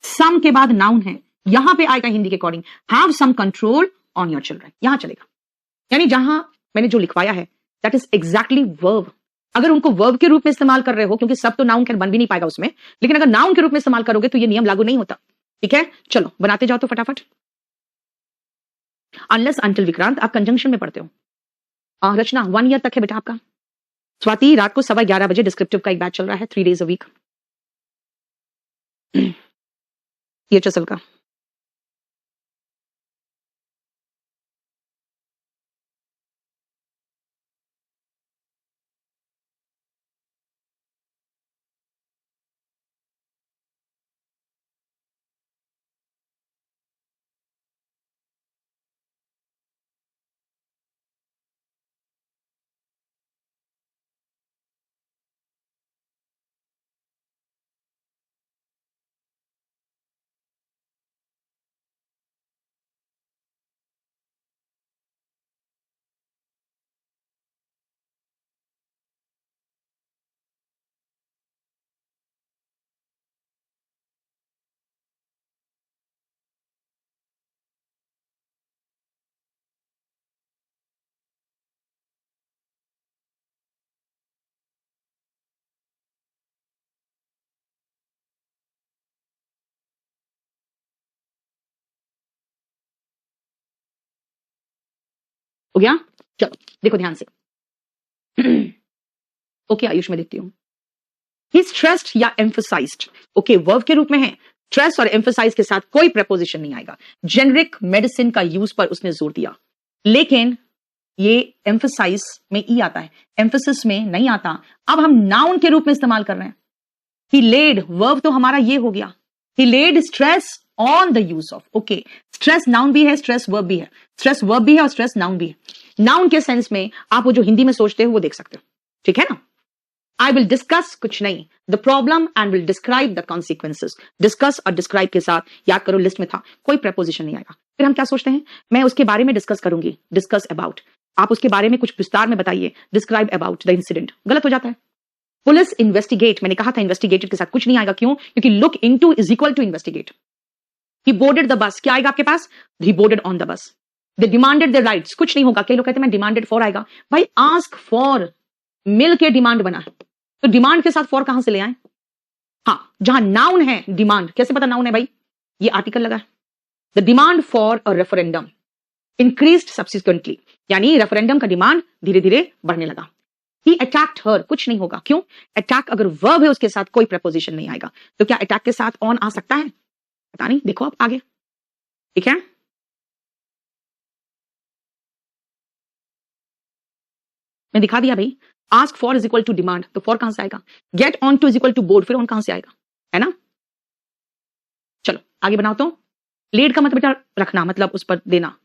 सम के बाद नाउन है, यहां पे आएगा हिंदी के according, have some control on your children, यहां चलेगा। यानी जहां मैंने जो लिखवाया है दैट इज एग्जैक्टली वर्ब। अगर उनको वर्ब के रूप में इस्तेमाल कर रहे हो, क्योंकि सब तो नाउन के बन भी नहीं पाएगा उसमें, लेकिन अगर नाउन के रूप में इस्तेमाल करोगे तो ये नियम लागू नहीं होता। ठीक है, चलो बनाते जाओ तो फटाफट। अनलेस अंटिल, विक्रांत आप कंजंक्शन में पढ़ते हो। रचना 1 ईयर तक है बेटा आपका। स्वाति, रात को 11:15 बजे डिस्क्रिप्टिव का एक बैच चल रहा है, 3 days a week। THSL का। हो गया, चलो देखो ध्यान से। ओके आयुष, मैं देखती हूँ। ही स्ट्रेस्ड या एम्फोसाइज्ड, ओके वर्ब के रूप में है। स्ट्रेस और एम्फोसाइज के साथ कोई प्रपोजिशन नहीं आएगा। जेनरिक मेडिसिन का यूज पर उसने जोर दिया, लेकिन ये एम्फोसाइज में ई आता है, एम्फोसिस में नहीं आता। अब हम नाउन के रूप में इस्तेमाल कर रहे हैं। ही लेड, वर्ब तो हमारा ये हो गया, he laid stress on the use of. Okay, stress noun भी है, स्ट्रेस वर्ब भी है, स्ट्रेस वर्ब भी है और स्ट्रेस नाउन भी है। नाउन के सेंस में आप वो जो हिंदी में सोचते हो वो देख सकते हो, ठीक है ना। आई विल डिस्कस, कुछ नहीं, the problem and will describe the consequences. Discuss और डिस्क्राइब के साथ याद करो लिस्ट में था, कोई प्रपोजिशन नहीं आएगा। फिर हम क्या सोचते हैं, मैं उसके बारे में डिस्कस करूंगी, डिस्कस अबाउट, आप उसके बारे में कुछ विस्तार में बताइए, डिस्क्राइब अबाउट द इंसिडेंट, गलत हो जाता है। पुलिस इन्वेस्टिगेट, मैंने कहा था इन्वेस्टिगेटेड के साथ कुछ नहीं आएगा। क्यों, क्योंकि look into is equal to investigate. He boarded the bus, क्या आएगा आपके पास, he boarded on the bus. They demanded the rights, कुछ नहीं होगा। कई लोग कहते हैं मैं डिमांडेड फॉर आएगा, भाई आस्क फॉर मिल के डिमांड बना है, तो डिमांड के साथ फॉर कहां से ले आए। हाँ, जहां नाउन है डिमांड, कैसे पता नाउन है भाई, ये आर्टिकल लगा है। The demand for a referendum increased subsequently, यानी रेफरेंडम का डिमांड धीरे धीरे बढ़ने लगा। ही अटैक्ड हर, कुछ नहीं होगा। क्यों, अटैक अगर वर्ब है उसके साथ कोई प्रपोजिशन नहीं आएगा। तो क्या अटैक के साथ ऑन आ सकता है, पता नहीं, देखो आप आगे। ठीक है, मैं दिखा दिया भाई। Ask for is equal to demand, तो फॉर कहां से आएगा। Get on to is equal to board, फिर ऑन कहां से आएगा, है ना। चलो आगे बनाओ तो। लेड का मतलब बेटा रखना, मतलब उस पर देना।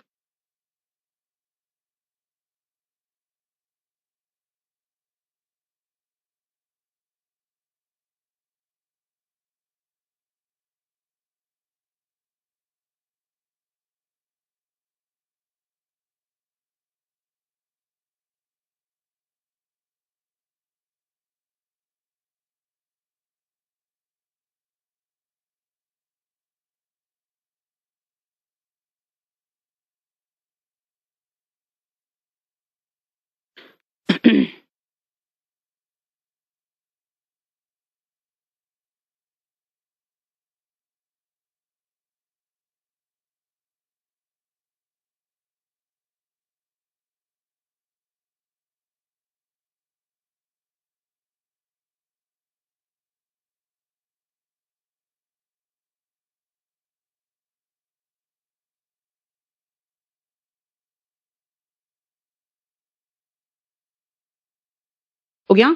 हो गया?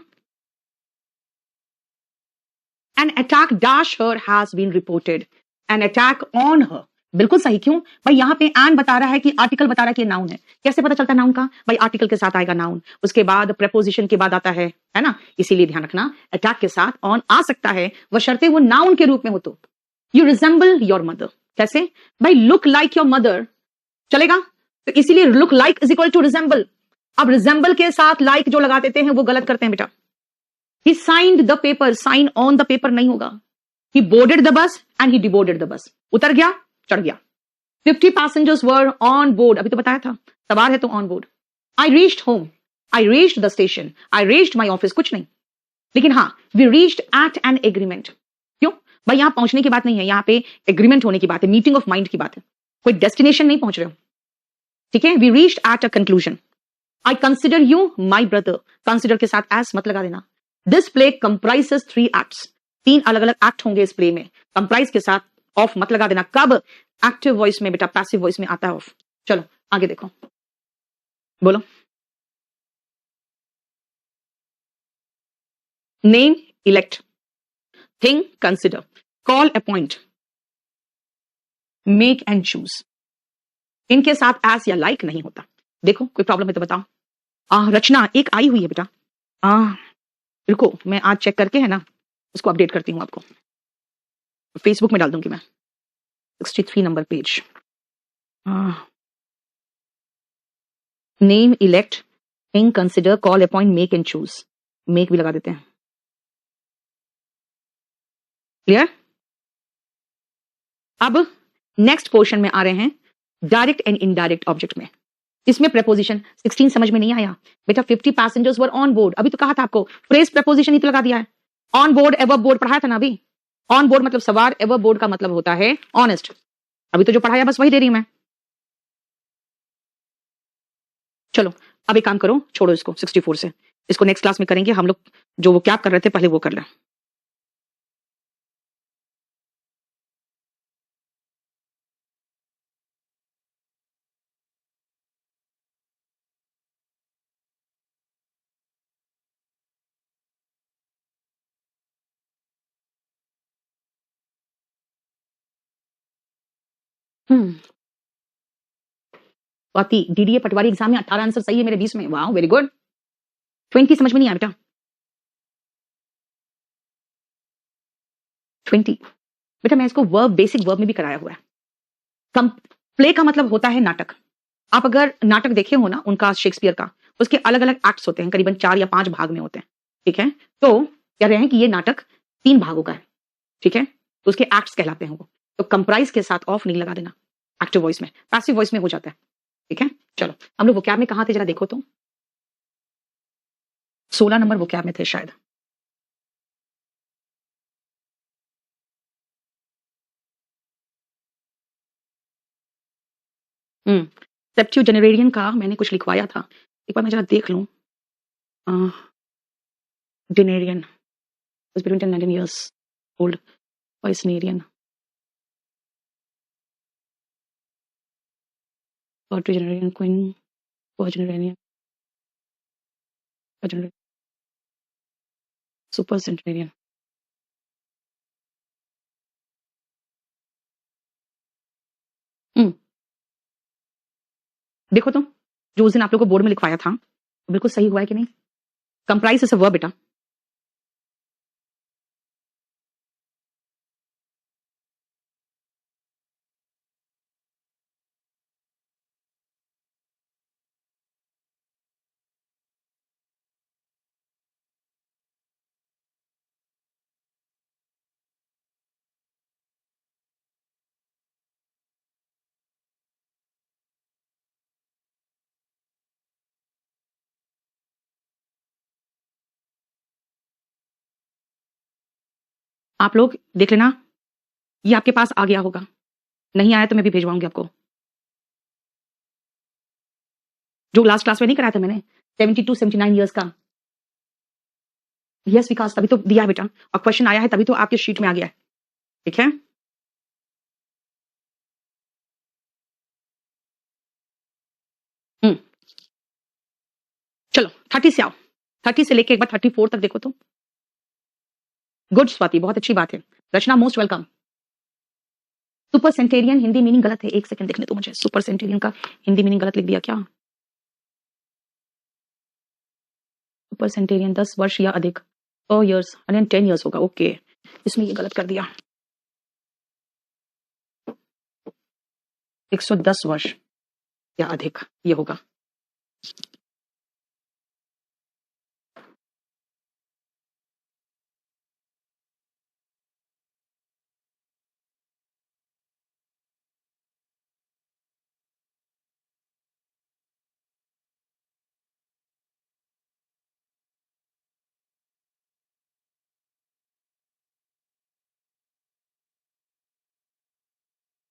An attack dash her has been reported. An attack on her. बिल्कुल सही। क्यों भाई? यहाँ पे एन बता रहा है कि आर्टिकल बता रहा है कि नाउन है। कैसे पता चलता है नाउन का? भाई आर्टिकल के साथ आएगा नाउन, उसके बाद प्रेपोजिशन के बाद आता है ना? इसीलिए ध्यान रखना, अटैक के साथ ऑन आ सकता है, बशर्ते वो नाउन के रूप में हो तो। You resemble your mother. कैसे भाई? लुक लाइक योर मदर चलेगा, तो इसीलिए look like is equal to resemble. अब रिजेंबल के साथ लाइक जो लगा देते हैं वो गलत करते हैं बेटा। He signed the paper, sign on the paper नहीं होगा। He boarded the bus and he deboarded the bus. उतर गया, चढ़ गया। 50 passengers were on board, अभी तो बताया था, सवार है तो on board. I reached home, I reached the station, I reached my office, कुछ नहीं। लेकिन हाँ, we reached at an agreement। क्यों भाई? यहां पहुंचने की बात नहीं है, यहां पे एग्रीमेंट होने की बात है, मीटिंग ऑफ माइंड की बात है, कोई डेस्टिनेशन नहीं पहुंच रहे हो। ठीक है? We reached at a conclusion. I consider you my brother, consider के साथ as मत लगा देना। दिस प्ले कंप्राइजेस 3 एक्ट्स, 3 अलग अलग एक्ट होंगे इस प्ले में। कंप्राइज के साथ ऑफ मत लगा देना। कब? एक्टिव वॉइस में बेटा, पैसिव वॉइस में आता है ऑफ। चलो आगे देखो, बोलो। Name, elect, think, consider, call, appoint, make and choose. इनके साथ एस या लाइक नहीं होता। देखो कोई प्रॉब्लम है तो बताओ। रचना एक आई हुई है बेटा। रुको मैं आज चेक करके है ना उसको अपडेट करती हूँ, आपको फेसबुक में डाल दूंगी मैं। 63 number page. Name, elect, think, consider, call, appoint, make and choose. Make भी लगा देते हैं। क्लियर? अब नेक्स्ट पोर्शन में आ रहे हैं डायरेक्ट एंड इनडायरेक्ट ऑब्जेक्ट में। इसमें प्रपोजिशन 16 समझ में नहीं आया बेटा। 50 पैसेंजर्स वर ऑन बोर्ड, अभी तो कहा था आपको, फ्रेज प्रपोजिशन ही तो लगा दिया है। ऑन बोर्ड, एवर बोर्ड पढ़ाया था ना अभी। ऑन बोर्ड मतलब सवार, एवर बोर्ड का मतलब होता है ऑनेस्ट। अभी तो जो पढ़ाया बस वही दे रही हूं मैं। चलो अब एक काम करो, छोड़ो इसको 64 से, इसको नेक्स्ट क्लास में करेंगे हम लोग। जो वो क्या कर रहे थे पहले वो कर लें। स्वाति, डीडीए पटवारी एग्जाम में 18 आंसर सही है मेरे 20 में। वाह वेरी गुड। 20 समझ में नहीं आया बेटा। 20 बेटा मैं इसको वर्ब, बेसिक वर्ब में भी कराया हुआ है। प्ले का मतलब होता है नाटक। आप अगर नाटक देखे हो ना उनका, शेक्सपियर का, उसके अलग अलग एक्ट्स होते हैं, करीबन 4 या 5 भाग में होते हैं। ठीक है? तो कह रहे हैं कि ये नाटक 3 भागों का है। ठीक है? तो उसके एक्ट्स कहलाते हैं वो। तो कंप्राइज के साथ ऑफ नहीं लगा देना एक्टिव वॉइस में, पैसिव वॉइस में हो जाता है। ठीक है? चलो हम लोग वोकैब में कहां थे जरा देखो तो। 16 नंबर वोकैब में थे शायद। सेप्ट्यूजेनेरेरियन का मैंने कुछ लिखवाया था, एक बार मैं जरा देख लूं। जेनेरियन was between 10 and 19 years old. Poisonarian. Quadrigenarian, queen, quadragenarian, quadragenarian, supercentenarian. देखो तो जो उस दिन आप लोग को बोर्ड में लिखवाया था बिल्कुल सही हुआ है कि नहीं? कंप्राइज इज अ वर्ब बेटा। आप लोग देख लेना, ये आपके पास आ गया होगा, नहीं आया तो मैं भी भेजवाऊंगी आपको। जो लास्ट क्लास में नहीं कराया था मैंने 72-79 ईयर्स का। यस विकास, तभी तो दिया है बेटा, और क्वेश्चन आया है तभी तो आपके शीट में आ गया है, ठीक है। चलो 30 से आओ, 30 से लेके एक बार 34 तक देखो तो। गुड स्वाति, बहुत अच्छी बात है। Rachana most welcome. Super centenarian Hindi meaning गलत है, एक सेकंड देखने तो मुझे, सुपर सेंटेरियन का हिंदी मीनिंग गलत लिख दिया क्या? सुपर सेंटेरियन 10 वर्ष या अधिक, 4 years 110 years होगा, ओके, इसमें ये गलत कर दिया, 110 वर्ष या अधिक ये होगा।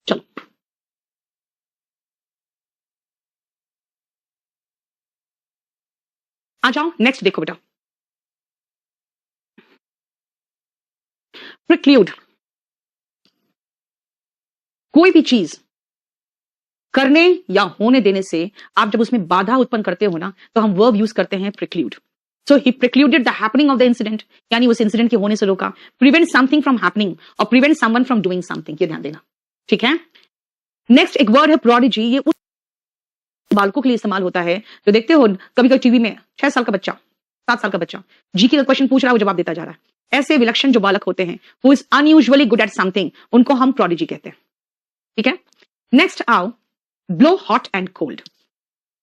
चलो आ जाओ, नेक्स्ट देखो बेटा, प्रिक्ल्यूड। कोई भी चीज करने या होने देने से आप जब उसमें बाधा उत्पन्न करते हो ना, तो हम वर्ब यूज करते हैं preclude. So he precluded the happening of the incident, यानी उस इंसिडेंट के होने से रोका। प्रिवेंट समथिंग फ्रॉम हैपनिंग और prevent someone from doing something, ये ध्यान देना, ठीक है। नेक्स्ट एक वर्ड है प्रोडिजी, ये उस बालकों के लिए इस्तेमाल होता है जो देखते हो कभी कभी टीवी में 6 साल का बच्चा, 7 साल का बच्चा जीके का क्वेश्चन पूछ रहा है, वो जवाब देता जा रहा है। ऐसे विलक्षण जो बालक होते हैं, who is unusually good at something, उनको हम प्रोडिजी कहते हैं, ठीक है। नेक्स्ट आओ, blow hot and cold.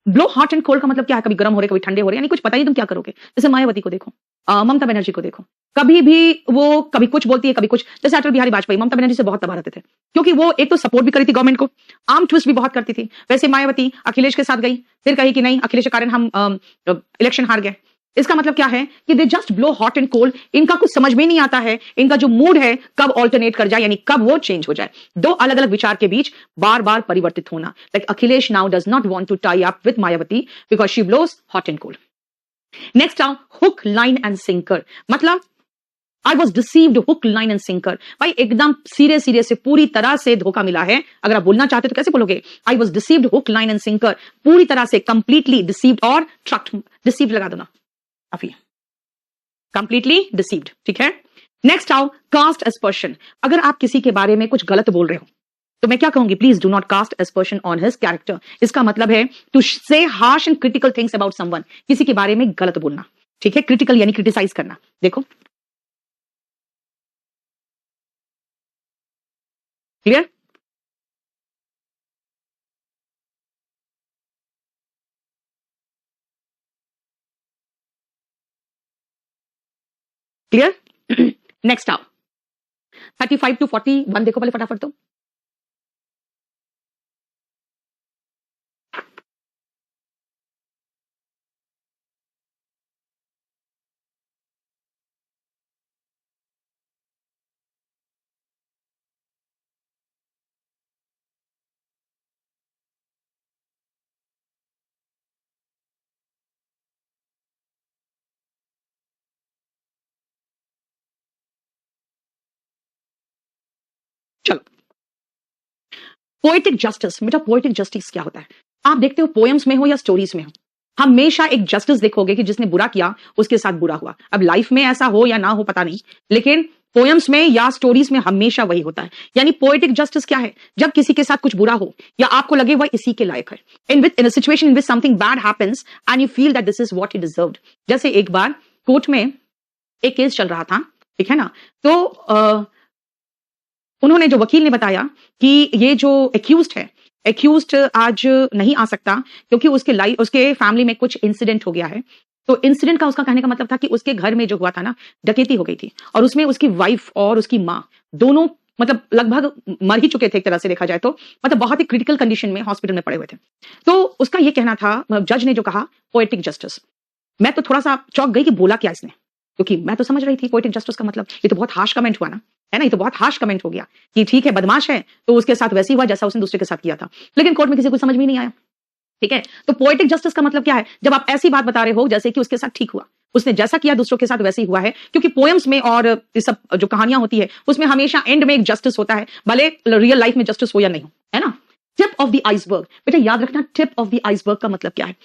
Blow hot and cold का मतलब क्या है? कभी गर्म हो रहे, कभी ठंडे हो रहे, यानी कुछ पता नहीं तुम क्या करोगे। जैसे मायावती को देखो, ममता बनर्जी को देखो, कभी भी वो कभी कुछ बोलती है, कभी कुछ। जैसे अटल बिहारी वाजपेयी ममता बनर्जी से बहुत दबा रहते थे, क्योंकि वो एक तो सपोर्ट भी करी थी गवर्नमेंट को, आर्म ट्विस्ट भी बहुत करती थी। वैसे मायावती अखिलेश के साथ गई, फिर कही कि नहीं अखिलेश के कारण हम इलेक्शन हार गए। इसका मतलब क्या है कि they just blow hot and cold, इनका कुछ समझ में नहीं आता है, इनका जो मूड है कब ऑल्टरनेट कर जाए, यानी कब वो चेंज हो जाए। दो अलग अलग विचार के बीच बार बार परिवर्तित होना। Like Akhilesh now does not want to tie up with Mayawati because she blows hot and cold. Next आओ, हुक लाइन एंड सिंकर, मतलब I was deceived, hook line and sinker. भाई एकदम सीरे सीरे से पूरी तरह से धोखा मिला है। अगर आप बोलना चाहते तो कैसे बोलोगे? आई was deceived, hook line and sinker, पूरी तरह से, कंप्लीटली डिसीव्ड और ट्रक्ड, डिसीव्ड लगा दो ना, काफी, कंप्लीटली डिसीव्ड, ठीक है। नेक्स्ट आओ, कास्ट एस्पर्शन। अगर आप किसी के बारे में कुछ गलत बोल रहे हो तो मैं क्या कहूंगी? Please do not cast aspersion on his character. इसका मतलब है to say harsh and critical things about someone, किसी के बारे में गलत बोलना, ठीक है। क्रिटिकल यानी क्रिटिसाइज करना। देखो क्लियर? क्लियर? नेक्स्ट आओ, 35 to 41 देखो पहले फटाफट तो। चलो, पोएटिक जस्टिस। बेटा पोएटिक जस्टिस क्या होता है? आप देखते हो पोएम्स में हो या स्टोरीज में हो, हमेशा एक जस्टिस देखोगे कि जिसने बुरा किया उसके साथ बुरा हुआ। अब लाइफ में ऐसा हो या ना हो पता नहीं, लेकिन पोएम्स में या स्टोरीज में हमेशा वही होता है। यानी पोएटिक जस्टिस क्या है? जब किसी के साथ कुछ बुरा हो या आपको लगे वह इसी के लायक है, in a situation in which something bad happens and you feel that this is what he deserved. जैसे एक बार कोर्ट में एक केस चल रहा था, ठीक है ना, तो उन्होंने, जो वकील ने बताया कि ये जो एक्यूज्ड आज नहीं आ सकता क्योंकि उसके फैमिली में कुछ इंसिडेंट हो गया है। तो इंसिडेंट का उसका कहने का मतलब था कि उसके घर में जो हुआ था ना, डकैती हो गई थी, और उसमें उसकी वाइफ और उसकी माँ दोनों मतलब लगभग मर ही चुके थे एक तरह से देखा जाए तो, मतलब बहुत ही क्रिटिकल कंडीशन में हॉस्पिटल में पड़े हुए थे। तो उसका ये कहना था, जज ने जो कहा पोएटिक जस्टिस। मैं तो थोड़ा सा चौंक गई कि बोला क्या इसने। क्योंकि मैं तो समझ रही थी पोएटिक जस्टिस का मतलब, ये तो बहुत हार्श कमेंट हुआ ना, है ना, ये तो बहुत हार्श कमेंट हो गया कि ठीक है बदमाश है तो उसके साथ वैसे ही हुआ जैसा उसने दूसरे के साथ किया था। लेकिन कोर्ट में किसी को समझ में नहीं आया। ठीक है, तो पोएटिक जस्टिस का मतलब क्या है? जब आप ऐसी बात बता रहे हो जैसे कि उसके साथ ठीक हुआ, उसने जैसा किया दूसरों के साथ वैसे ही हुआ है। क्योंकि पोएम्स में और ये सब जो कहानियां होती है उसमें हमेशा एंड में एक जस्टिस होता है, भले रियल लाइफ में जस्टिस हो या नहीं हो, है ना। टिप ऑफ द आइसबर्ग, बेटा याद रखना, टिप ऑफ द आइसबर्ग का मतलब क्या है?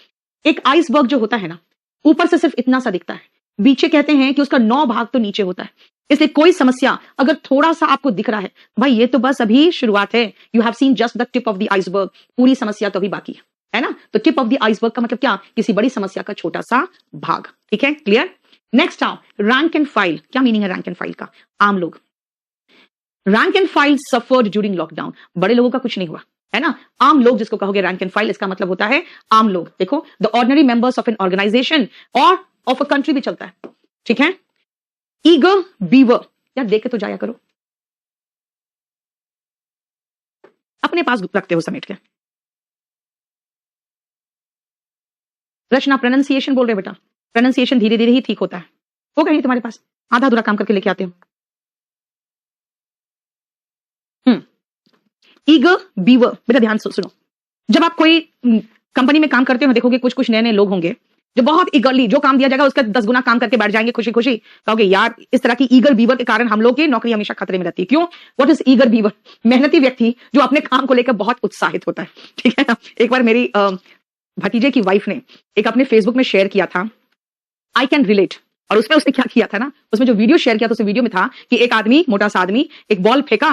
एक आइसबर्ग जो होता है ना, ऊपर से सिर्फ इतना सा दिखता है, पीछे कहते हैं कि उसका 9 भाग तो नीचे होता है। इसलिए कोई समस्या अगर थोड़ा सा आपको दिख रहा है, भाई ये तो बस अभी शुरुआत है, you have seen just the tip of the iceberg, पूरी समस्या तो अभी बाकी है ना। तो टिप ऑफ द आइसबर्ग का मतलब क्या? किसी बड़ी समस्या का छोटा सा भाग। ठीक है, क्लियर। नेक्स्ट आओ, रैंक एंड फाइल। क्या मीनिंग है रैंक एंड फाइल का? आम लोग। Rank and file suffered during lockdown. बड़े लोगों का कुछ नहीं हुआ, है ना। आम लोग जिसको कहोगे रैंक एंड फाइल, इसका मतलब होता है आम लोग। देखो, the ordinary members of an organisation और ऑफ अ कंट्री भी चलता है। ठीक है, ईगर बीवर, यार देख के तो जाया करो, अपने पास रखते हो समेट के। रचना प्रोनाउंसिएशन बोल रहे बेटा, प्रोनाउंसिएशन धीरे धीरे ही ठीक होता है। होगा नहीं तुम्हारे पास, आधा अधूरा काम करके लेके आते हो। ईगर बीवर, बेटा ध्यान से सुनो। जब आप कोई कंपनी में काम करते हो, देखोगे कुछ कुछ नए नए लोग होंगे जो बहुत ईगरली, जो काम दिया जाएगा उसका 10 गुना काम करके बैठ जाएंगे खुशी खुशी। कहोगे यार इस तरह की ईगर बीवर के कारण हम लोग की नौकरी हमेशा खतरे में रहती है। क्यों? What is eager beaver? मेहनती व्यक्ति जो अपने काम को लेकर बहुत उत्साहित होता है। ठीक है ना। एक बार मेरी भतीजे की वाइफ ने एक अपने फेसबुक में शेयर किया था, आई कैन रिलेट। और उसमें उसने क्या किया था ना, उसमें जो वीडियो शेयर किया था, उस वीडियो में था कि एक आदमी, मोटा सा आदमी, एक बॉल फेंका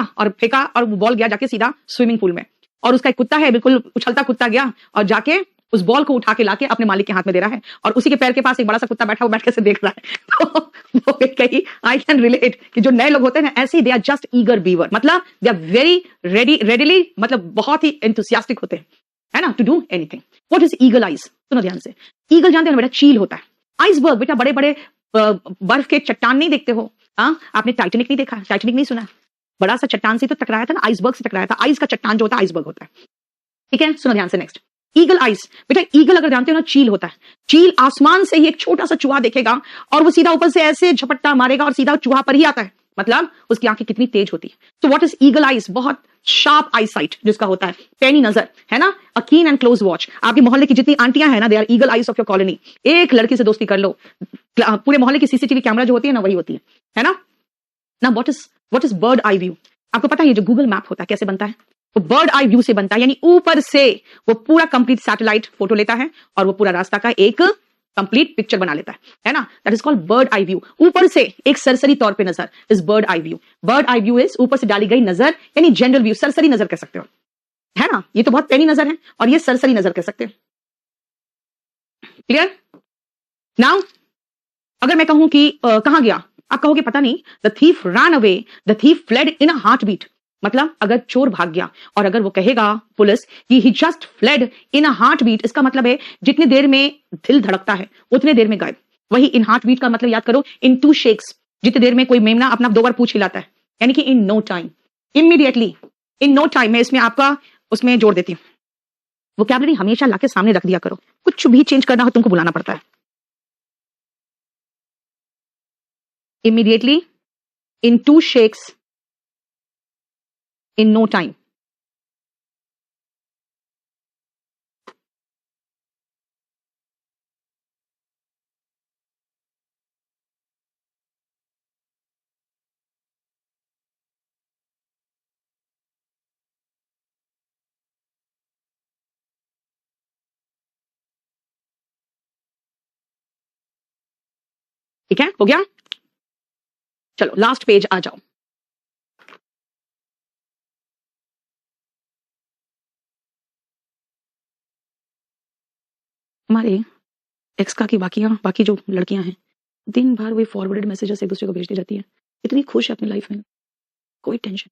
और वो बॉल गया जाके सीधा स्विमिंग पूल में, और उसका एक कुत्ता है, बिल्कुल उछलता कुत्ता गया और जाके उस बॉल को उठा के लाके अपने मालिक के हाथ में दे रहा है, और उसी के पैर के पास एक बड़ा सा कुत्ता बैठा, वो बैठ के से देख रहा है। तो वो कही आई कैन रिलेट कि जो नए लोग होते हैं ना, ऐसे they are just eager beaver, मतलब दे आर वेरी रेडीली, मतलब बहुत ही एंथुसियास्टिक होते हैं, है ना, to do anything. What is eagle eyes? सुनो ध्यान से, ईगल जानते हो बेटा, चील होता है। आइसबर्ग बेटा बड़े बड़े बर्फ के चट्टान नहीं देखते हो? हाँ, आपने टाइटैनिक नहीं देखा? टाइटैनिक नहीं सुना? बड़ा सा चट्टान से तो टकराया था ना, आइसबर्ग से टकराया था। आइस का चट्टान जो होता है आइसबर्ग होता है। ठीक है, सुनो ध्यान से। Next, eagle ice. बेटा ईगल अगर जानते हो ना, चील होता है। चील आसमान से ही एक छोटा सा चूहा देखेगा और वो सीधा ऊपर से ऐसे झपट्टा मारेगा और सीधा चूहा पर ही आता है, मतलब उसकी आंखें कितनी तेज होती है। तो व्हाट इज ईगल आइस? बहुत शार्प आई साइट जिसका होता है, पैनी नजर, है ना, अ कीन एंड क्लोज वॉच। आपके मोहल्ले की जितनी आंटियां हैं ना, they are eagle eyes of your colony. एक लड़की से दोस्ती कर लो, पूरे मोहल्ले की सीसीटीवी कैमरा जो होती है ना, वही होती है ना। ना what is bird eye view? आपको पता है ये जो गूगल मैप होता है कैसे बनता है? वो बर्ड आई व्यू से बनता है, यानी ऊपर से वो पूरा कंप्लीट सैटेलाइट फोटो लेता है और वो पूरा रास्ता का एक कंप्लीट पिक्चर बना लेता है ना। That is called bird eye view. ऊपर से एक सरसरी तौर पे नजर is bird eye view. Bird eye view is ऊपर से डाली गई नजर, यानी जनरल व्यू, सरसरी नजर कह सकते हो, है ना। ये तो बहुत पैनी नजर है और ये सरसरी नजर कह सकते हैं। क्लियर? नाउ अगर मैं कहूं कि कहां गया, आप कहोगे पता नहीं, the thief run away, the thief fled in a heartbeat. मतलब अगर चोर भाग गया और अगर वो कहेगा पुलिस कि he just fled in a heartbeat, इसका मतलब है जितनी देर में दिल धड़कता है उतने देर में गायब। वही इन हार्ट बीट का मतलब याद करो, इन 2 शेक्स, जितनी देर में कोई मेमना अपना 2 बार पूछ हिलाता है, यानी कि in no time, immediately, in no time. मैं इसमें आपका उसमें जोड़ देती हूँ, वोकैबुलरी हमेशा लाके सामने रख दिया करो, कुछ भी चेंज करना हो तुमको बुलाना पड़ता है। Immediately, in 2 shakes, in no time। ठीक है, हो गया। चलो लास्ट पेज आ जाओ। हमारे एक्स का की बाकी जो लड़कियां हैं, दिन भर वही फॉरवर्डेड मैसेजेस एक दूसरे को भेजती रहती है, इतनी खुश है अपनी लाइफ में, कोई टेंशन,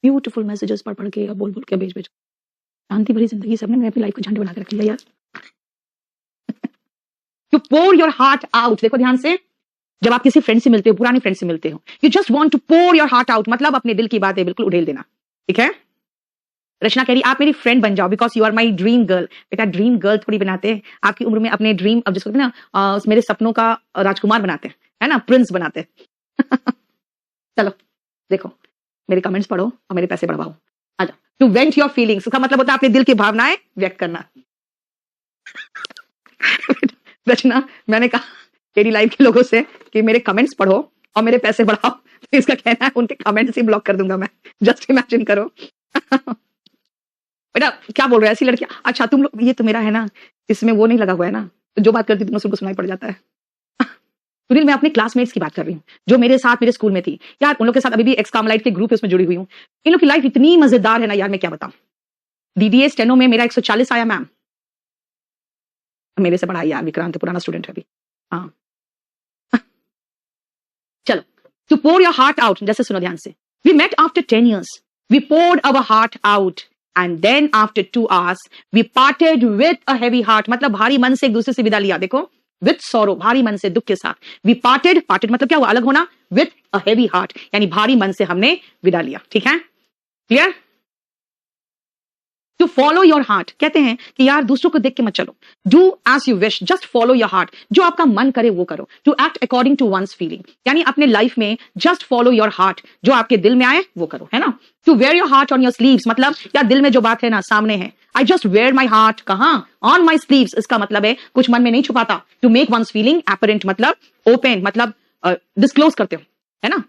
ब्यूटीफुल मैसेजेस पढ़ पढ़ के, बोल बोल के भेज भेज, शांति भरी जिंदगी। सबने मैं अपनी लाइफ को झंडे बना के रख लिया यार। You pour your heart out. देखो ध्यान से, जब आप किसी फ्रेंड से मिलते हो, पुराने फ्रेंड से मिलते हो, you just want to pour your heart out, मतलब अपने दिल की बातें बिल्कुल उड़ेल देना। ठीक है, रचना कह रही आप मेरी फ्रेंड बन जाओ because you are my dream girl. बेटा ड्रीम गर्ल थोड़ी बनाते हैं, आपकी उम्र में अपने ड्रीम, अब जिसको ना मेरे सपनों का राजकुमार बनाते हैं, है ना, प्रिंस बनाते। चलो देखो, मेरे कमेंट्स पढ़ो और मेरे पैसे बढ़वाओ। आजा, टू वेंट योर फीलिंग्स का मतलब होता है अपने दिल की भावनाएं व्यक्त करना। रचना, मैंने कहा तेरी लाइफ के लोगों से कि मेरे कमेंट्स पढ़ो और मेरे पैसे बढ़ाओ, तो इसका कहना है उनके कमेंट्स ही ब्लॉक कर दूंगा मैं। जस्ट इमेजिन करो। बेटा क्या बोल रहे हो ऐसी लड़कियां? अच्छा तुम लोग, ये तो मेरा है ना, इसमें वो नहीं लगा हुआ है ना, तो जो बात करती तुमको सबको सुनाई पड़ जाता है। सुनील, मैं अपने क्लासमेट्स की बात कर रही हूँ जो मेरे साथ मेरे स्कूल में थी यार, उन लोग के साथ अभी भी एक्स कार्मेलाइट के ग्रुप है उसमें जुड़ी हुई हूँ। इन लोग की लाइफ इतनी मजेदार है ना यार, मैं क्या बताऊं। डीडीए स्टेनो में मेरा 140 आया मैम, मेरे से पढ़ाई यार, विक्रांत पुराना स्टूडेंट है अभी। हाँ चलो, to pour your heart out, जैसे सुनो ध्यान से। We met after 10 years, we poured our heart out and then after 2 hours we parted with a heavy heart, मतलब भारी मन से एक दूसरे से विदा लिया। देखो, विद सॉरो, भारी मन से, दुख के साथ। वी पार्टेड, पार्टेड मतलब क्या हुआ, अलग होना, विद अ हेवी हार्ट यानी भारी मन से हमने विदा लिया। ठीक है, clear. To follow your heart, कहते हैं कि यार दूसरों को देख के मत चलो, do as you wish, just follow your heart, जो आपका मन करे वो करो। To act according to one's feeling, यानी अपने लाइफ में जस्ट फॉलो योर हार्ट, जो आपके दिल में आए वो करो, है ना। To wear your heart on your sleeves, मतलब यार दिल में जो बात है ना सामने है। I just wear my heart, कहां, ऑन माई स्लीव्स, इसका मतलब है कुछ मन में नहीं छुपाता। To make one's feeling apparent, मतलब ओपन, मतलब डिस्क्लोज करते हो, है ना।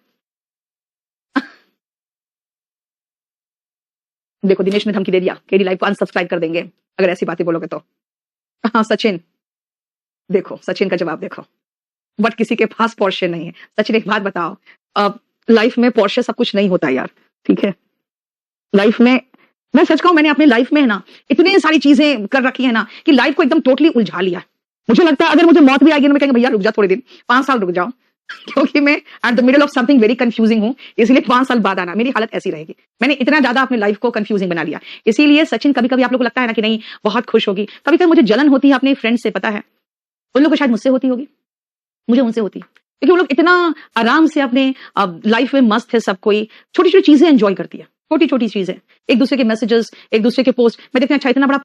देखो दिनेश ने धमकी दे दिया, केडी लाइव को अनसब्सक्राइब कर देंगे अगर ऐसी बातें बोलोगे तो। हाँ सचिन, देखो सचिन का जवाब देखो, बट किसी के पास पोर्शे नहीं है। सचिन एक बात बताओ, लाइफ में पोर्शे सब कुछ नहीं होता यार, ठीक है। लाइफ में मैं सच कहूं, मैंने अपनी लाइफ में है ना इतनी सारी चीजें कर रखी है ना कि लाइफ को एकदम टोटली उलझा लिया। मुझे लगता है अगर मुझे मौत भी आएगी ना, मैं कहेंगे भैया रुक जा थोड़े दिन, 5 साल रुक जाओ, क्योंकि मैं at the middle of something very confusing हूं, इसलिए 5 साल बाद आना, मेरी हालत ऐसी रहेगी। मैंने इतना ज्यादा अपनी लाइफ को कंफ्यूजिंग बना लिया। इसीलिए सचिन, कभी कभी आप लोग को लगता है ना कि नहीं बहुत खुश होगी, कभी कभी मुझे जलन होती है अपने फ्रेंड से, पता है उन लोग को शायद मुझसे होती होगी, मुझे उनसे होती, क्योंकि वो लोग इतना आराम से अपने लाइफ में मस्त है, सब कोई छोटी छोटी चीजें एंजॉय करती है, छोटी छोटी चीजें, एक दूसरे के मैसेजेस, एक दूसरे के पोस्ट। मैं देखते हैं अच्छा इतना बड़ा